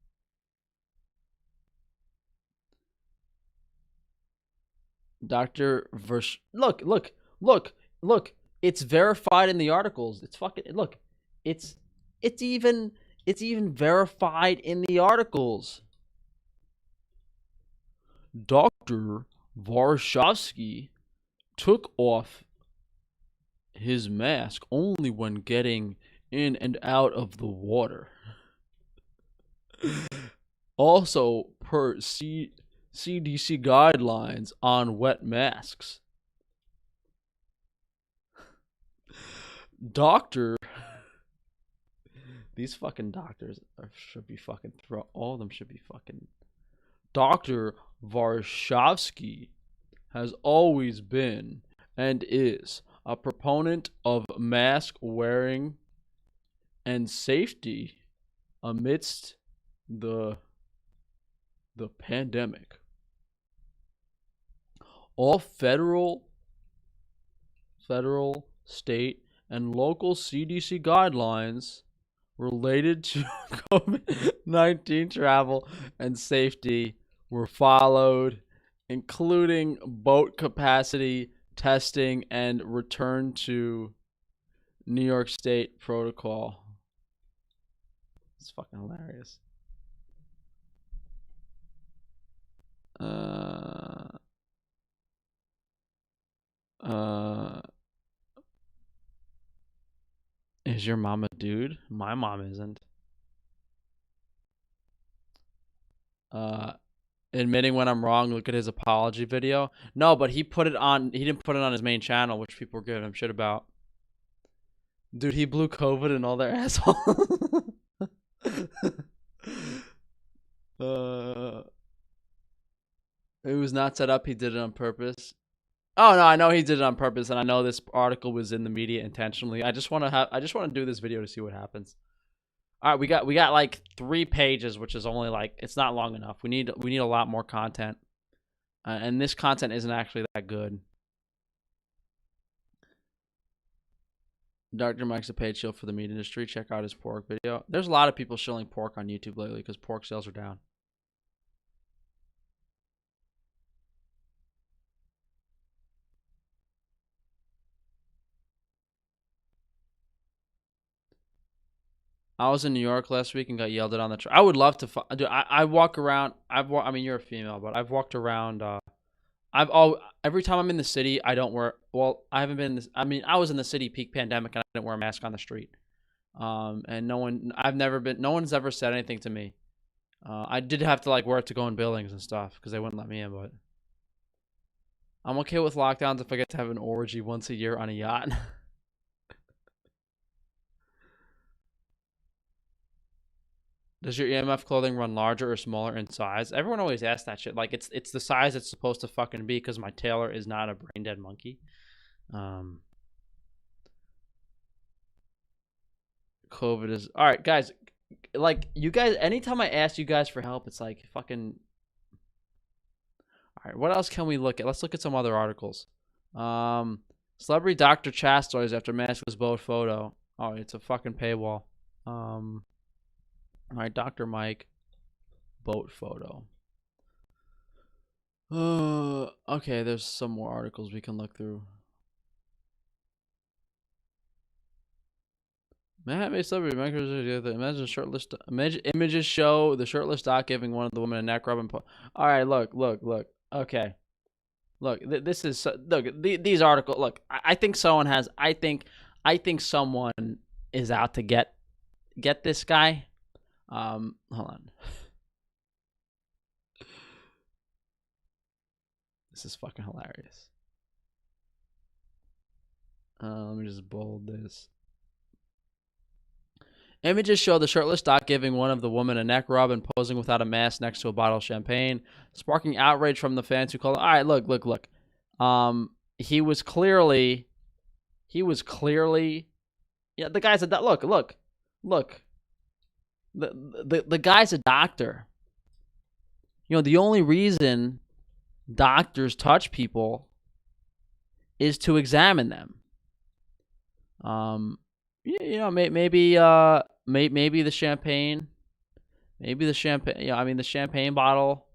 Dr. Look. It's verified in the articles. It's fucking look. It's even verified in the articles. Dr. Varshavsky took off his mask only when getting in and out of the water. Also, per CDC guidelines on wet masks. These fucking doctors should be fucking all of them should be fucking. Dr. Varshavsky has always been and is a proponent of mask wearing and safety amidst the pandemic. All federal, state, and local CDC guidelines related to COVID-19 travel and safety were followed, including boat capacity, testing, and return to New York State protocol. It's fucking hilarious. Is your mom a dude? My mom isn't. Admitting when I'm wrong, look at his apology video. No, but he didn't put it on his main channel, which people were giving him shit about. Dude, he blew COVID and all their asshole. It was not set up. He did it on purpose. Oh no, I know he did it on purpose, and I know this article was in the media intentionally. I just want to do this video to see what happens. All right, we got like 3 pages, which is only like, it's not long enough. We need a lot more content, and this content isn't actually that good. Dr. Mike's a paid shill for the meat industry. Check out his pork video. There's a lot of people shilling pork on YouTube lately because pork sales are down. I was in New York last week and got yelled at on the train. I would love to. Dude, I walk around. I mean, you're a female, but I've walked around. Every time I'm in the city, I don't wear. Well, I haven't been. I was in the city peak pandemic and I didn't wear a mask on the street. And no one's ever said anything to me. I did have to like wear it to go in buildings and stuff because they wouldn't let me in. But I'm okay with lockdowns if I get to have an orgy once a year on a yacht. Does your EMF clothing run larger or smaller in size? Everyone always asks that shit. Like, it's the size it's supposed to fucking be because my tailor is not a brain dead monkey. COVID is... All right, guys. Like, you guys... Anytime I ask you guys for help, it's like fucking... All right, what else can we look at? Let's look at some other articles. Celebrity doctor chastised after maskless boat photo. Oh, it's a fucking paywall. All right, Dr. Mike, boat photo. Okay, there's some more articles we can look through. Imagine shirtless. Images show the shirtless doc giving one of the women a neck rub and. All right, look. Okay, look. This is these articles. Look, I think someone has. I think someone is out to get this guy. Hold on. This is fucking hilarious. Let me just bold this. Images show the shirtless doc giving one of the women a neck rub and posing without a mask next to a bottle of champagne, sparking outrage from the fans who called. All right, look. He was clearly He was clearly, yeah. The guy's a look. The guy's a doctor. You know, the only reason doctors touch people is to examine them. You know, maybe the champagne, the champagne bottle.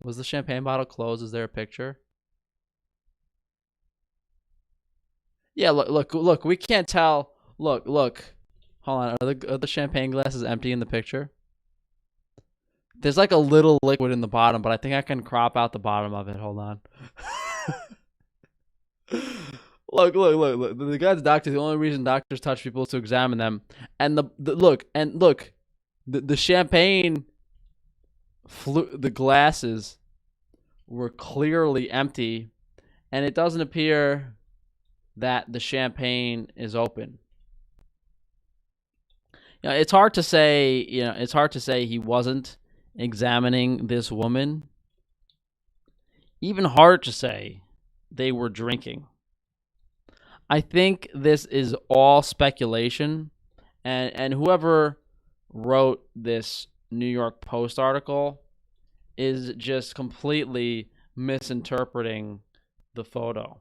Was the champagne bottle closed? Is there a picture? Yeah, look. We can't tell. Look. Hold on. Are the champagne glasses empty in the picture? There's like a little liquid in the bottom, but I think I can crop out the bottom of it. Hold on. Look. The guy's a doctor. The only reason doctors touch people is to examine them. And the champagne the glasses were clearly empty, and it doesn't appear that the champagne is open. You know, it's hard to say. You know, it's hard to say he wasn't examining this woman. Even hard to say they were drinking. I think this is all speculation, and whoever wrote this New York Post article is just completely misinterpreting the photo.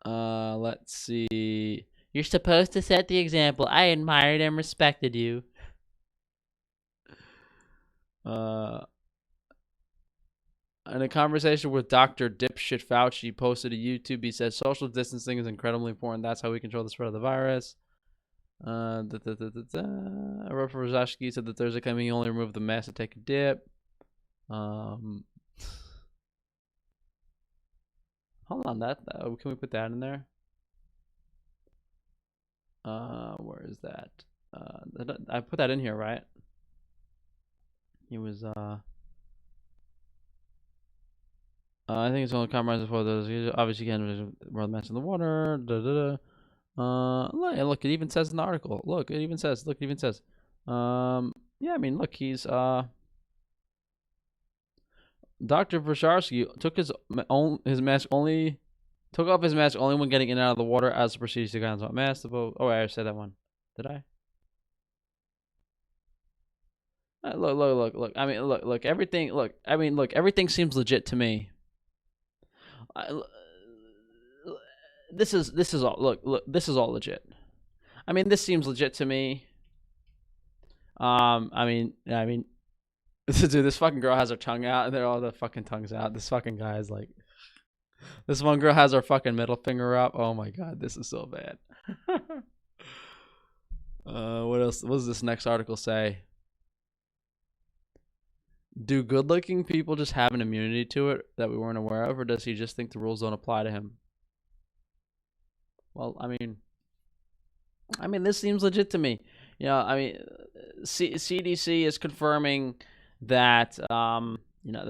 Let's see. You're supposed to set the example. I admired and respected you. In a conversation with Dr. Dipshit Fauci, posted to YouTube, he says social distancing is incredibly important. That's how we control the spread of the virus. Robert Rozashki said that Thursday coming, he only removed the mask to take a dip. Hold on, can we put that in there? Where is that? I put that in here, right? He was I think it's only compromised before those. Obviously, you can't run the mask in the water. Look, it even says in the article. Look, it even says. Yeah, I mean, look, he's Dr. Vrasharsky took his mask only. Took off his mask only when getting in and out of the water as the procedure to guidance on mask. Oh, I said that one. Did I? Look. I mean, look. Everything. Look. I mean, look. Everything seems legit to me. This is all. Look. This is all legit. I mean, this seems legit to me. I mean, dude, this fucking girl has her tongue out, and they're all the fucking tongues out. This fucking guy is like. This one girl has her fucking middle finger up. Oh my god, this is so bad. What else? What does this next article say? Do good-looking people just have an immunity to it that we weren't aware of, or does he just think the rules don't apply to him? Well, I mean, this seems legit to me. You know, I mean, CDC is confirming that, you know,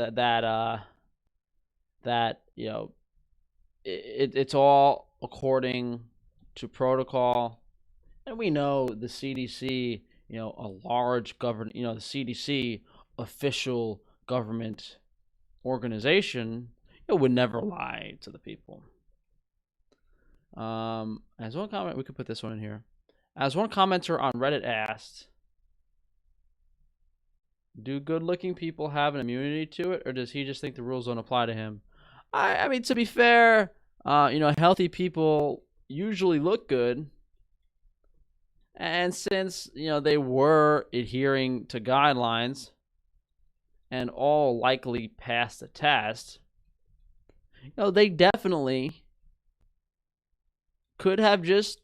that you know, it's all according to protocol, and we know the CDC, you know, a large government, you know, the CDC official government organization, it would never lie to the people. As one comment, we could put this one in here. As one commenter on Reddit asked, do good-looking people have an immunity to it, or does he just think the rules don't apply to him? I mean, to be fair, you know, healthy people usually look good. And since, you know, they were adhering to guidelines and all likely passed the test, you know, they definitely could just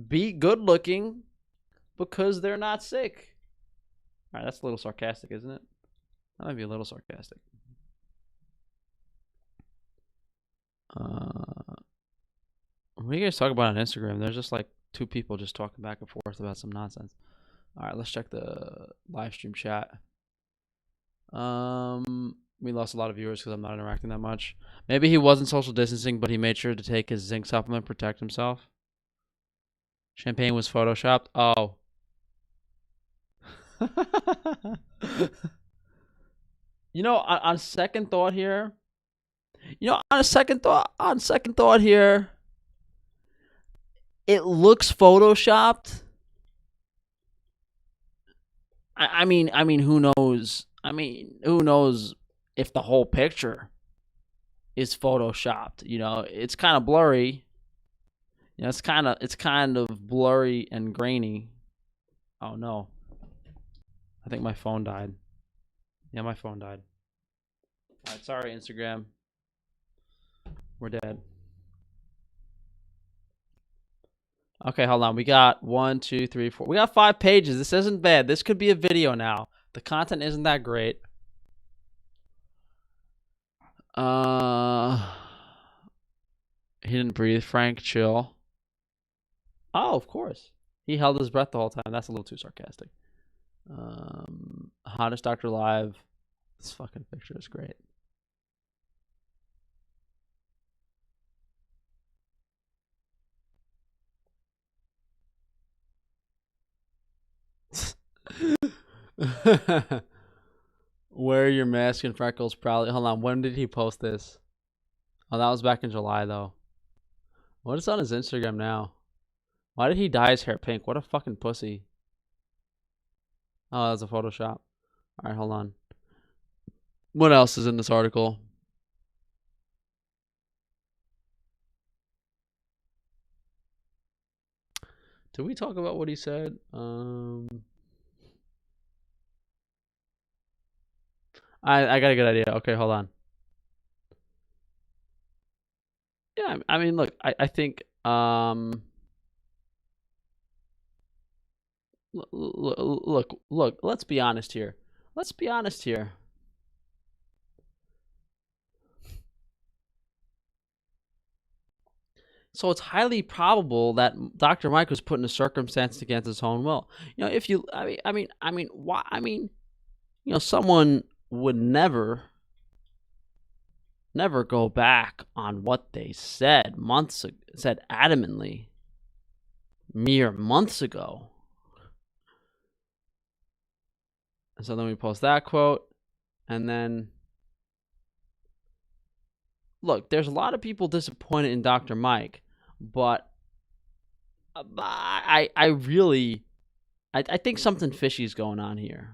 be good looking because they're not sick. All right, that's a little sarcastic, isn't it? That might be a little sarcastic. What do you guys talk about on Instagram? There's just like two people just talking back and forth about some nonsense. All right, let's check the live stream chat. We lost a lot of viewers because I'm not interacting that much. Maybe he wasn't social distancing, but he made sure to take his zinc supplement, protect himself. Champagne was photoshopped. Oh. You know, on second thought here, on second thought here, it looks photoshopped. I mean, who knows? I mean, who knows if the whole picture is photoshopped? You know, it's kind of blurry. You know, it's kind of blurry and grainy. Oh no, I think my phone died. Yeah, my phone died. All right, sorry, Instagram. We're dead. Okay, hold on. We got 1, 2, 3, 4. We got 5 pages. This isn't bad. This could be a video now. The content isn't that great. He didn't breathe. Frank, chill. Oh, of course. He held his breath the whole time. That's a little too sarcastic. Hottest doctor alive. This fucking picture is great. Wear your mask and freckles proudly. Hold on. When did he post this? Oh, that was back in July, though. What is on his Instagram now? Why did he dye his hair pink? What a fucking pussy. Oh, that's a Photoshop. All right, hold on. What else is in this article? Did we talk about what he said? I got a good idea. Okay, hold on. Yeah, I mean, look, I think look, let's be honest here. Let's be honest here. So it's highly probable that Dr. Mike was put in a circumstance against his own will. You know, if you, why? I mean, you know, someone would never go back on what they said said adamantly mere months ago. And so then we post that quote, and then look, there's a lot of people disappointed in Dr. Mike, but I think something fishy is going on here.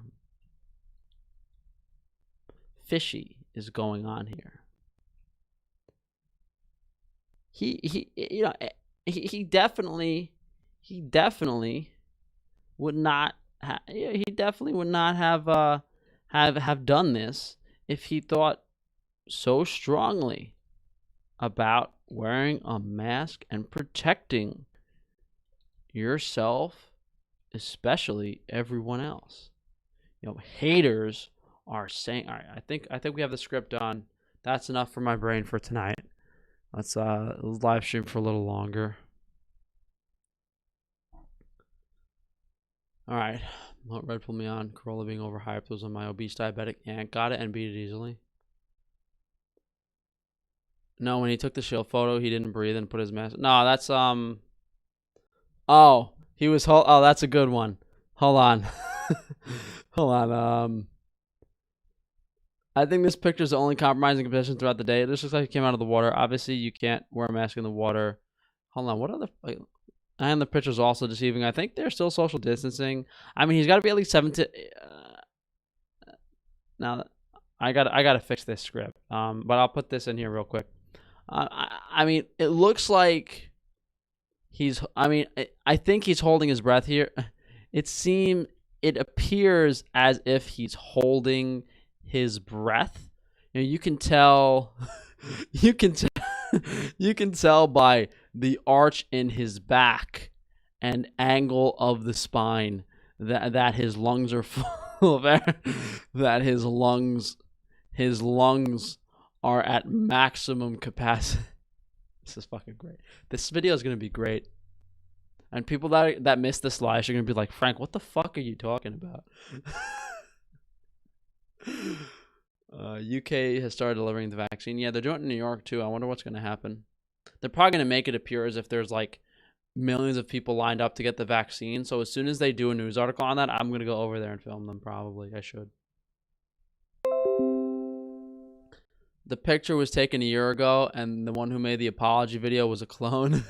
Fishy is going on here. He you know, he definitely would not he definitely would not have done this if he thought so strongly about wearing a mask and protecting yourself, especially everyone else. You know, haters are saying, all right, I think we have the script done. That's enough for my brain for tonight. Let's live stream for a little longer. All right. What Red pulled me on? Corolla being overhyped was on my obese diabetic aunt. Got it and beat it easily. No, when he took the shield photo, he didn't breathe and put his mask. No, that's Oh, he was. Oh, that's a good one. Hold on. Hold on. I think this picture is the only compromising position throughout the day. This looks like he came out of the water. Obviously, you can't wear a mask in the water. Hold on. What other? And the picture's also deceiving. I think they're still social distancing. I mean, he's got to be at least 7 to. Now, I gotta fix this script. But I'll put this in here real quick. I mean, it looks like he's. I mean, I think he's holding his breath here. It appears as if he's holding his breath. You know, you can tell. You can tell by the arch in his back and angle of the spine that his lungs are full of air. That his lungs are at maximum capacity. This is fucking great. This video is gonna be great. And people that missed this live are gonna be like, Frank, what the fuck are you talking about? UK has started delivering the vaccine. Yeah, they're doing it in New York too. I wonder what's gonna happen. They're probably gonna make it appear as if there's like millions of people lined up to get the vaccine. So as soon as they do a news article on that, I'm going to go over there and film them probably. I should. The picture was taken a year ago, and the one who made the apology video was a clone.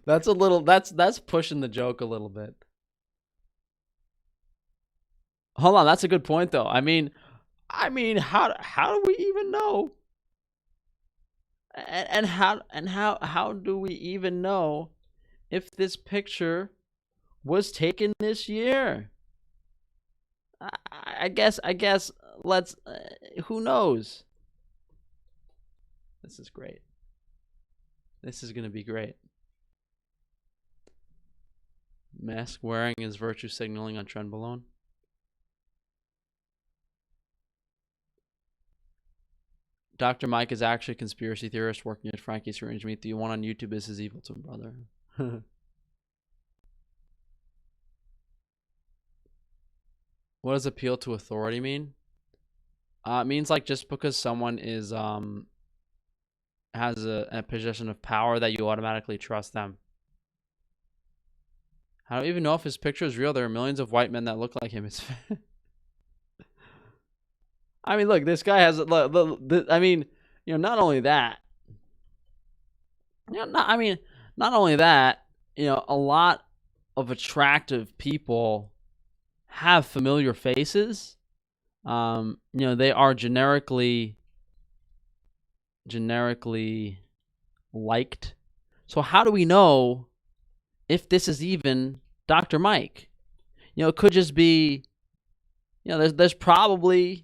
That's a little. That's pushing the joke a little bit. Hold on, that's a good point though. I mean, how do we even know? And how do we even know if this picture was taken this year? I guess let's. Who knows? This is great. This is gonna be great. Mask wearing is virtue signaling on Trenbolone. Dr. Mike is actually a conspiracy theorist working at Frankie's Strange Meat. The one on YouTube is his evil twin brother. What does appeal to authority mean? It means like just because someone is has a position of power that you automatically trust them. I don't even know if his picture is real. There are millions of white men that look like him. It's I mean, look, this guy has. I mean, not only that. Not only that. A lot of attractive people have familiar faces. They are generically liked. So how do we know if this is even Dr. Mike? It could just be. There's probably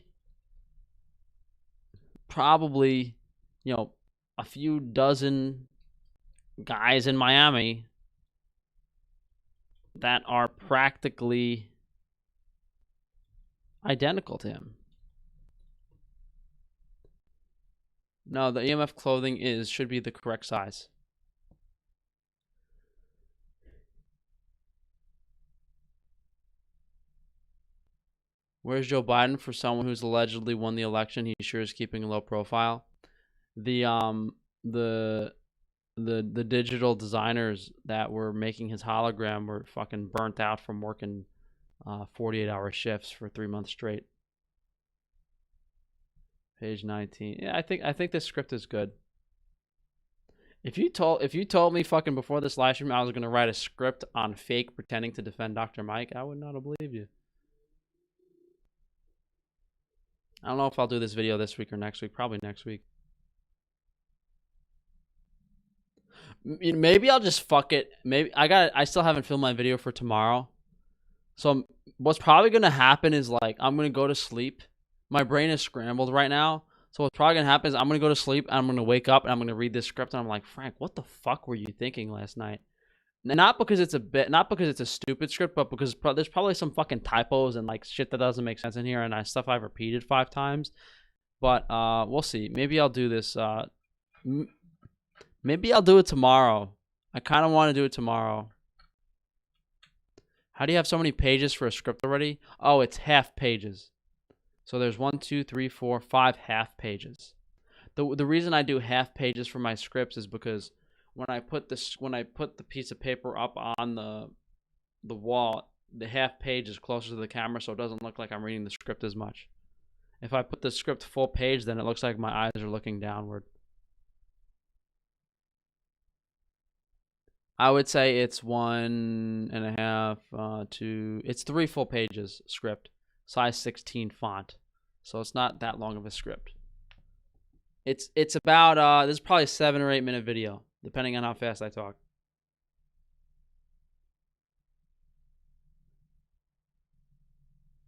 a few dozen guys in Miami that are practically identical to him. No, the EMF clothing should be the correct size. Where's Joe Biden? For someone who's allegedly won the election, he sure is keeping a low profile. The digital designers that were making his hologram were fucking burnt out from working 48-hour shifts for 3 months straight. Page 19. Yeah, I think this script is good. If you told me fucking before this live stream I was gonna write a script on fake pretending to defend Dr. Mike, I would not have believed you. I don't know if I'll do this video this week or next week. Probably next week. Maybe I'll just fuck it. Maybe I still haven't filmed my video for tomorrow. So what's probably going to happen is like I'm going to go to sleep. My brain is scrambled right now. So what's probably going to happen is I'm going to go to sleep and I'm going to wake up and I'm going to read this script and I'm like, Frank, what the fuck were you thinking last night? Not because it's a stupid script, but because there's probably some fucking typos and like shit that doesn't make sense in here and stuff I've repeated 5 times. But we'll see. Maybe I'll do this. Maybe I'll do it tomorrow. I kind of want to do it tomorrow. How do you have so many pages for a script already? Oh, it's half pages. So there's 1, 2, 3, 4, 5 half pages. The reason I do half pages for my scripts is because when I put the piece of paper up on the wall, the half page is closer to the camera, so it doesn't look like I'm reading the script as much. If I put the script full page, then it looks like my eyes are looking downward. I would say it's 1.5, 2. It's 3 full pages script, size 16 font, so it's not that long of a script. It's about this is probably a 7 or 8 minute video, depending on how fast I talk.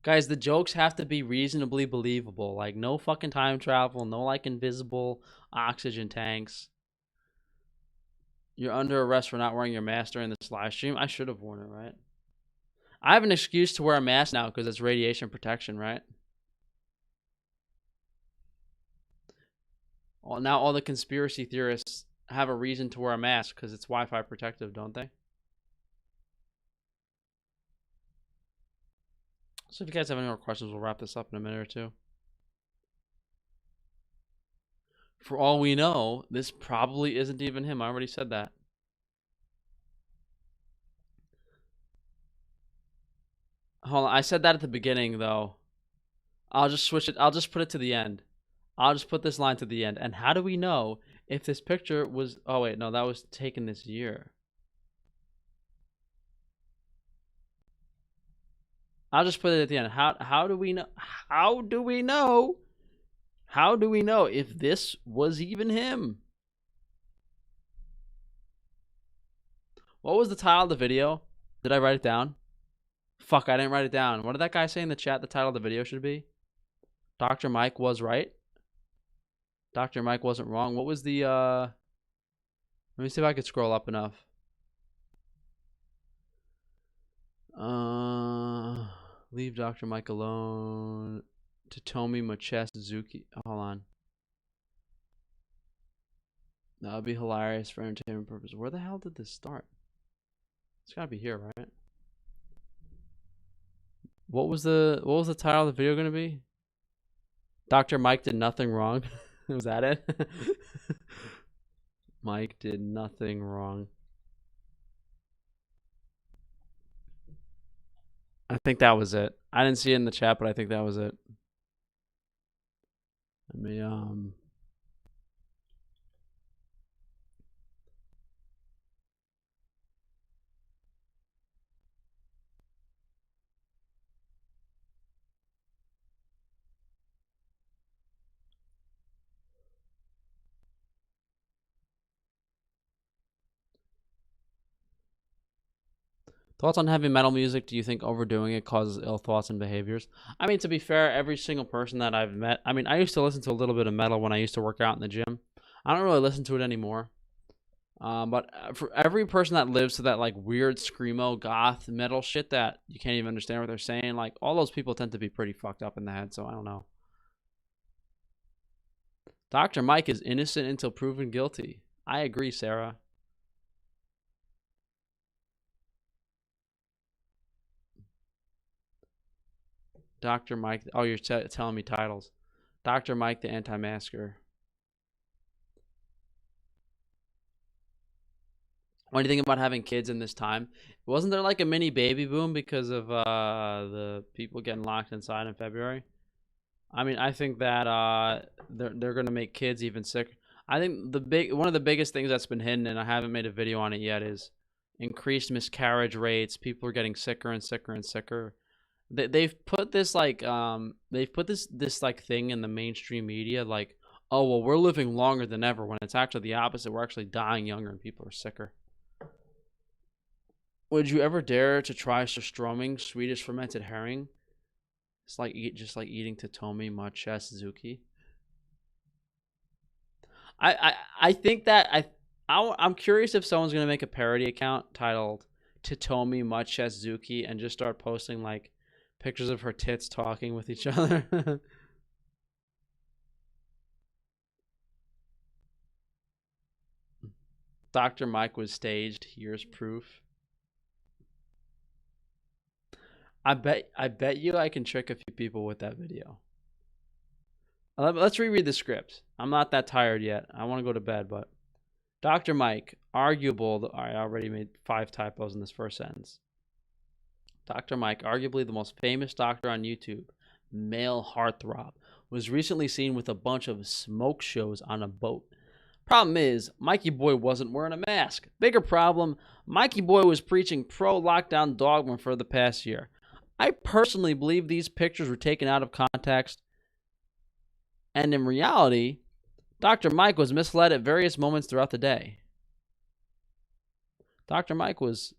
Guys, the jokes have to be reasonably believable. Like no fucking time travel, no like invisible oxygen tanks. You're under arrest for not wearing your mask during this live stream. I should have worn it, right? I have an excuse to wear a mask now because it's radiation protection, right? Well, now all the conspiracy theorists have a reason to wear a mask because it's Wi-Fi protective, don't they? So if you guys have any more questions, we'll wrap this up in a minute or two. For all we know, this probably isn't even him. I already said that. Hold on. I said that at the beginning, though. I'll just switch it. I'll just put it to the end. I'll just put this line to the end. And how do we know if this picture was... Oh, wait. No, that was taken this year. I'll just put it at the end. How do we know? How do we know? How do we know if this was even him? What was the title of the video? Did I write it down? Fuck, I didn't write it down. What did that guy say in the chat the title of the video should be? Dr. Mike was right. Dr. Mike wasn't wrong. What was the, let me see if I could scroll up enough. Leave Dr. Mike alone. Totomi Mochizuki. Hold on. That would be hilarious for entertainment purposes. Where the hell did this start? It's gotta be here, right? What was the title of the video gonna be? Dr. Mike did nothing wrong. Was that it? Mike did nothing wrong. I think that was it. I didn't see it in the chat, but I think that was it. Let me Thoughts on heavy metal music? Do you think overdoing it causes ill thoughts and behaviors? I mean, to be fair, every single person that I've met, I mean, I used to listen to a little bit of metal when I used to work out in the gym. I don't really listen to it anymore. But for every person that lives to that like weird screamo goth metal shit that you can't even understand what they're saying, like all those people tend to be pretty fucked up in the head, so I don't know. Dr. Mike is innocent until proven guilty. I agree, Sarah. Dr. Mike. Oh, you're telling me titles. Dr. Mike the Anti-Masker. What do you think about having kids in this time? Wasn't there like a mini baby boom because of the people getting locked inside in February? I mean, I think that they're gonna make kids even sicker. I think one of the biggest things that's been hidden, and I haven't made a video on it yet, is increased miscarriage rates. People are getting sicker and sicker and sicker. They've put this like this like thing in the mainstream media like, oh well, we're living longer than ever, when it's actually the opposite. We're actually dying younger and people are sicker. Would you ever dare to try surströmming, Swedish fermented herring? It's like just like eating Totomi Mochizuki. I think that I'm curious if someone's gonna make a parody account titled Totomi Mochizuki and just start posting like pictures of her tits talking with each other. Dr. Mike was staged. Here's proof. I bet you I can trick a few people with that video. Let's reread the script. I'm not that tired yet. I want to go to bed, but Dr. Mike, arguable. I already made 5 typos in this first sentence. Dr. Mike, arguably the most famous doctor on YouTube, male heartthrob, was recently seen with a bunch of smoke shows on a boat. Problem is, Mikey Boy wasn't wearing a mask. Bigger problem, Mikey Boy was preaching pro-lockdown dogma for the past year. I personally believe these pictures were taken out of context, and in reality, Dr. Mike was misled at various moments throughout the day. Dr. Mike was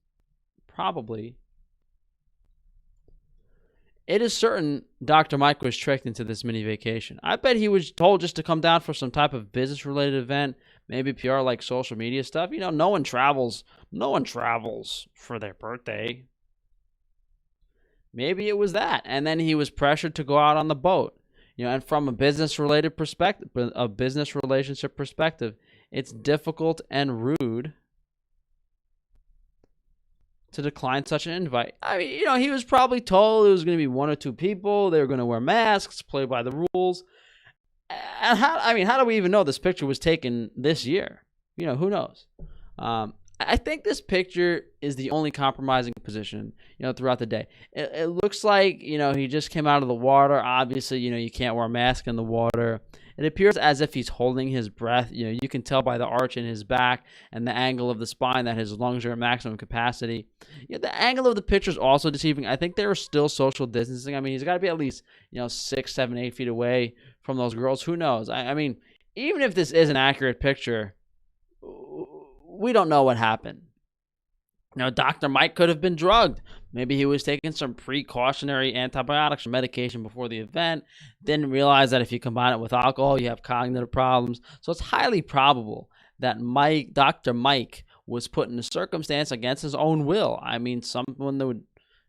probably... It is certain Dr. Mike was tricked into this mini vacation. I bet he was told just to come down for some type of business-related event, maybe PR like social media stuff. You know, no one travels for their birthday. Maybe it was that. And then he was pressured to go out on the boat. You know, and from a business-related perspective, a business relationship perspective, it's difficult and rude to decline such an invite. I mean, you know, he was probably told it was going to be 1 or 2 people. They were going to wear masks, play by the rules. And how do we even know this picture was taken this year? You know, who knows? I think this picture is the only compromising position, throughout the day. It looks like, he just came out of the water. Obviously, you can't wear a mask in the water. It appears as if he's holding his breath. You can tell by the arch in his back and the angle of the spine that his lungs are at maximum capacity. The angle of the picture is also deceiving. I think there is still social distancing. I mean, he's got to be at least, 6, 7, 8 feet away from those girls. Who knows? I mean, even if this is an accurate picture, we don't know what happened. Dr. Mike could have been drugged. Maybe he was taking some precautionary antibiotics or medication before the event. Didn't realize that if you combine it with alcohol, you have cognitive problems. So it's highly probable that Dr. Mike was put in a circumstance against his own will. I mean, someone that would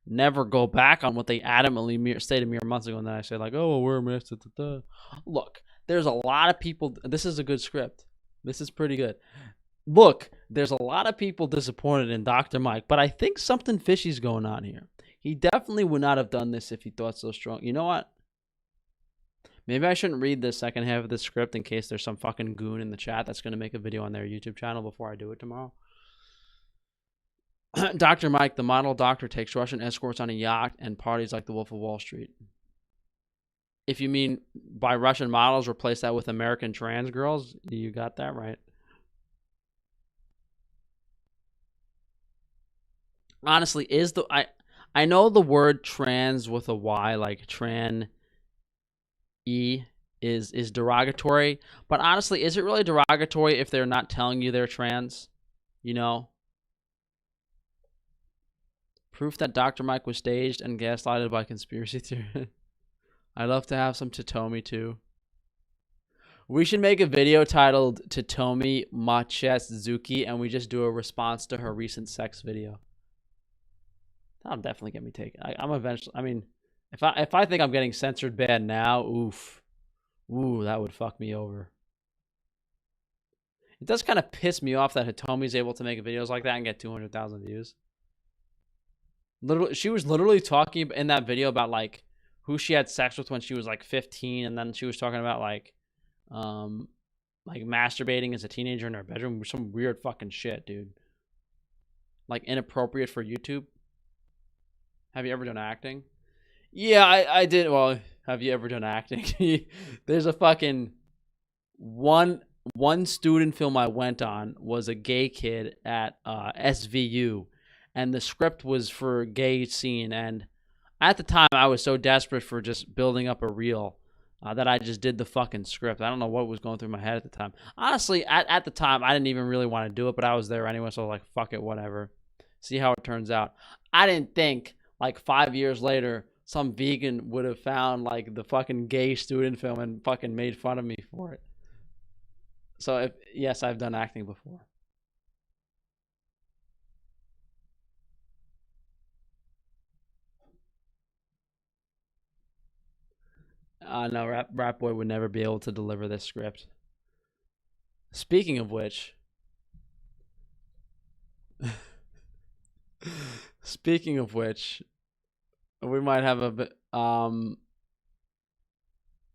never go back on what they adamantly stated mere months ago. And then I said, like, oh, well, we're a mess. Look, there's a lot of people. This is a good script. This is pretty good. Look, there's a lot of people disappointed in Dr. Mike, but I think something fishy's going on here. He definitely would not have done this if he thought so strong. You know what? Maybe I shouldn't read the second half of the script in case there's some fucking goon in the chat that's going to make a video on their YouTube channel before I do it tomorrow. Dr. Mike, the model doctor, takes Russian escorts on a yacht and parties like the Wolf of Wall Street. If you mean by Russian models, replace that with American trans girls, you got that right. Honestly, I know the word trans with a Y, like tran E is derogatory, but honestly, is it really derogatory if they're not telling you they're trans? Proof that Dr. Mike was staged and gaslighted by conspiracy theory. I'd love to have some Totomi too. We should make a video titled Totomi Machezuki, and we just do a response to her recent sex video. That'll definitely get me taken. I'm eventually. I mean, if I think I'm getting censored bad now, ooh, that would fuck me over. It does kind of piss me off that Hitomi's able to make videos like that and get 200,000 views. Literally, she was literally talking in that video about like who she had sex with when she was like 15, and then she was talking about like masturbating as a teenager in her bedroom. Some weird fucking shit, dude. Like inappropriate for YouTube. Have you ever done acting? Yeah, I did. Well, have you ever done acting? There's a fucking one student film I went on was a gay kid at SVU, and the script was for a gay scene. And at the time, I was so desperate for just building up a reel that I just did the fucking script. I don't know what was going through my head at the time. Honestly, at the time, I didn't even really want to do it, but I was there anyway, so I was like, fuck it, whatever. See how it turns out. I didn't think like 5 years later, some vegan would have found like the fucking gay student film and fucking made fun of me for it. So yes, I've done acting before. No, Rap Boy would never be able to deliver this script. Speaking of which, we might have a bit.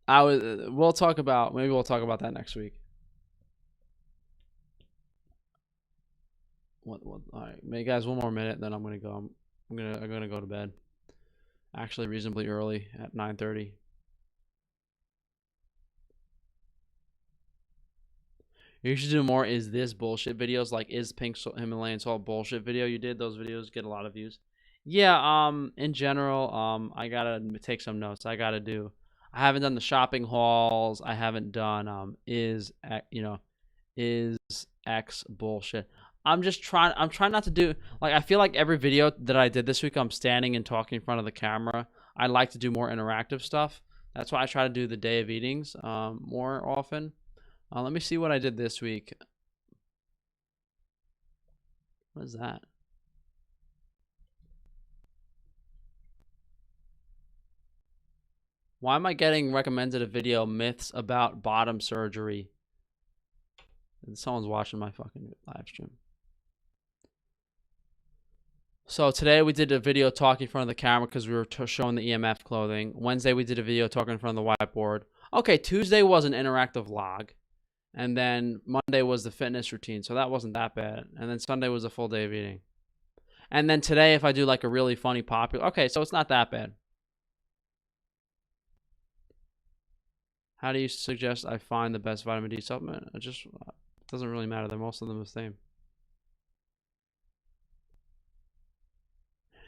We'll talk about that next week. What? All right, guys, one more minute, then I'm gonna go. I'm gonna go to bed. Actually, reasonably early at 9:30. You should do more is this bullshit videos, like is Pink Himalayan Salt bullshit video you did. Those videos get a lot of views. Yeah, in general, I gotta take some notes. I haven't done the shopping hauls. I haven't done is X bullshit. I'm trying not to do, like, I feel like every video that I did this week, I'm standing and talking in front of the camera. I like to do more interactive stuff. That's why I try to do the day of eatings more often. Let me see what I did this week. What is that? Why am I getting recommended a video, myths about bottom surgery? And someone's watching my fucking live stream. So today we did a video talking in front of the camera because we were showing the EMF clothing. Wednesday we did a video talking in front of the whiteboard. Okay, Tuesday was an interactive vlog. And then Monday was the fitness routine, so that wasn't that bad. And then Sunday was a full day of eating. And then today, if I do like a really funny popular, okay, so it's not that bad. How do you suggest I find the best vitamin D supplement? It just doesn't really matter. They're most of them the same.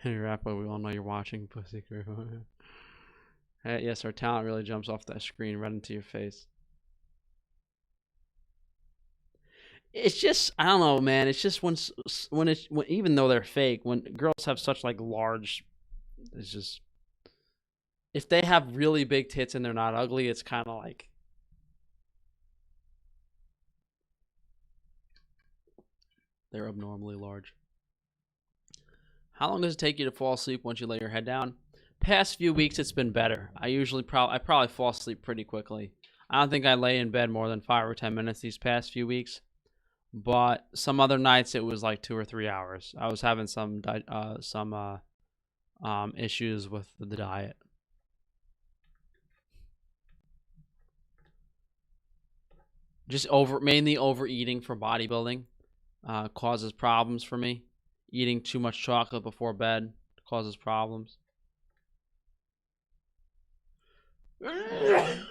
Hey, Rappo, we all know you're watching, pussy girl. Hey, yes, our talent really jumps off that screen right into your face. It's just, I don't know, man. It's just when even though they're fake, when girls have such like large, it's just, if they have really big tits and they're not ugly, it's kind of like, they're abnormally large. How long does it take you to fall asleep once you lay your head down? Past few weeks, it's been better. I probably fall asleep pretty quickly. I don't think I lay in bed more than 5 or 10 minutes these past few weeks. But some other nights it was like 2 or 3 hours. I was having some issues with the diet. Just mainly overeating for bodybuilding causes problems for me. Eating too much chocolate before bed causes problems. I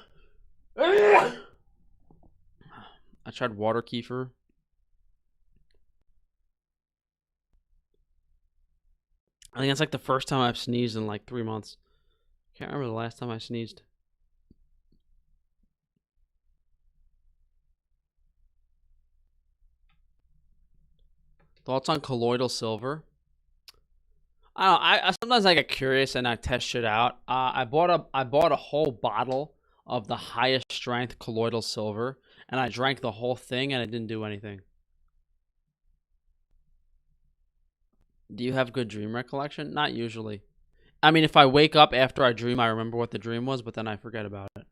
tried water kefir. I think it's like the first time I've sneezed in like 3 months. Can't remember the last time I sneezed. Thoughts on colloidal silver? I don't know. I sometimes I get curious and I test shit out. I bought a whole bottle of the highest strength colloidal silver, and I drank the whole thing, and it didn't do anything. Do you have good dream recollection? Not usually. I mean, if I wake up after I dream, I remember what the dream was, but then I forget about it.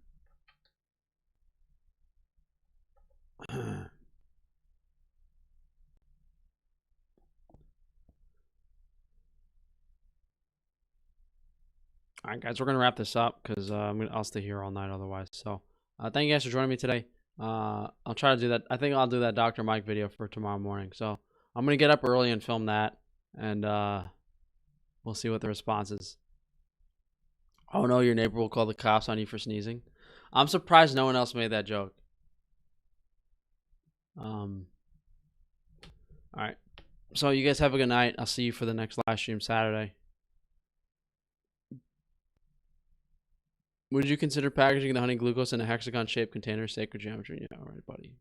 All right, guys, we're gonna wrap this up because I'll stay here all night otherwise. So, thank you guys for joining me today. I'll try to do that. I think I'll do that Dr. Mike video for tomorrow morning. So I'm gonna get up early and film that, and we'll see what the response is. Oh no, your neighbor will call the cops on you for sneezing. I'm surprised no one else made that joke. All right. So you guys have a good night. I'll see you for the next live stream Saturday. Would you consider packaging the honey glucose in a hexagon-shaped container, sacred geometry? Yeah, all right, buddy.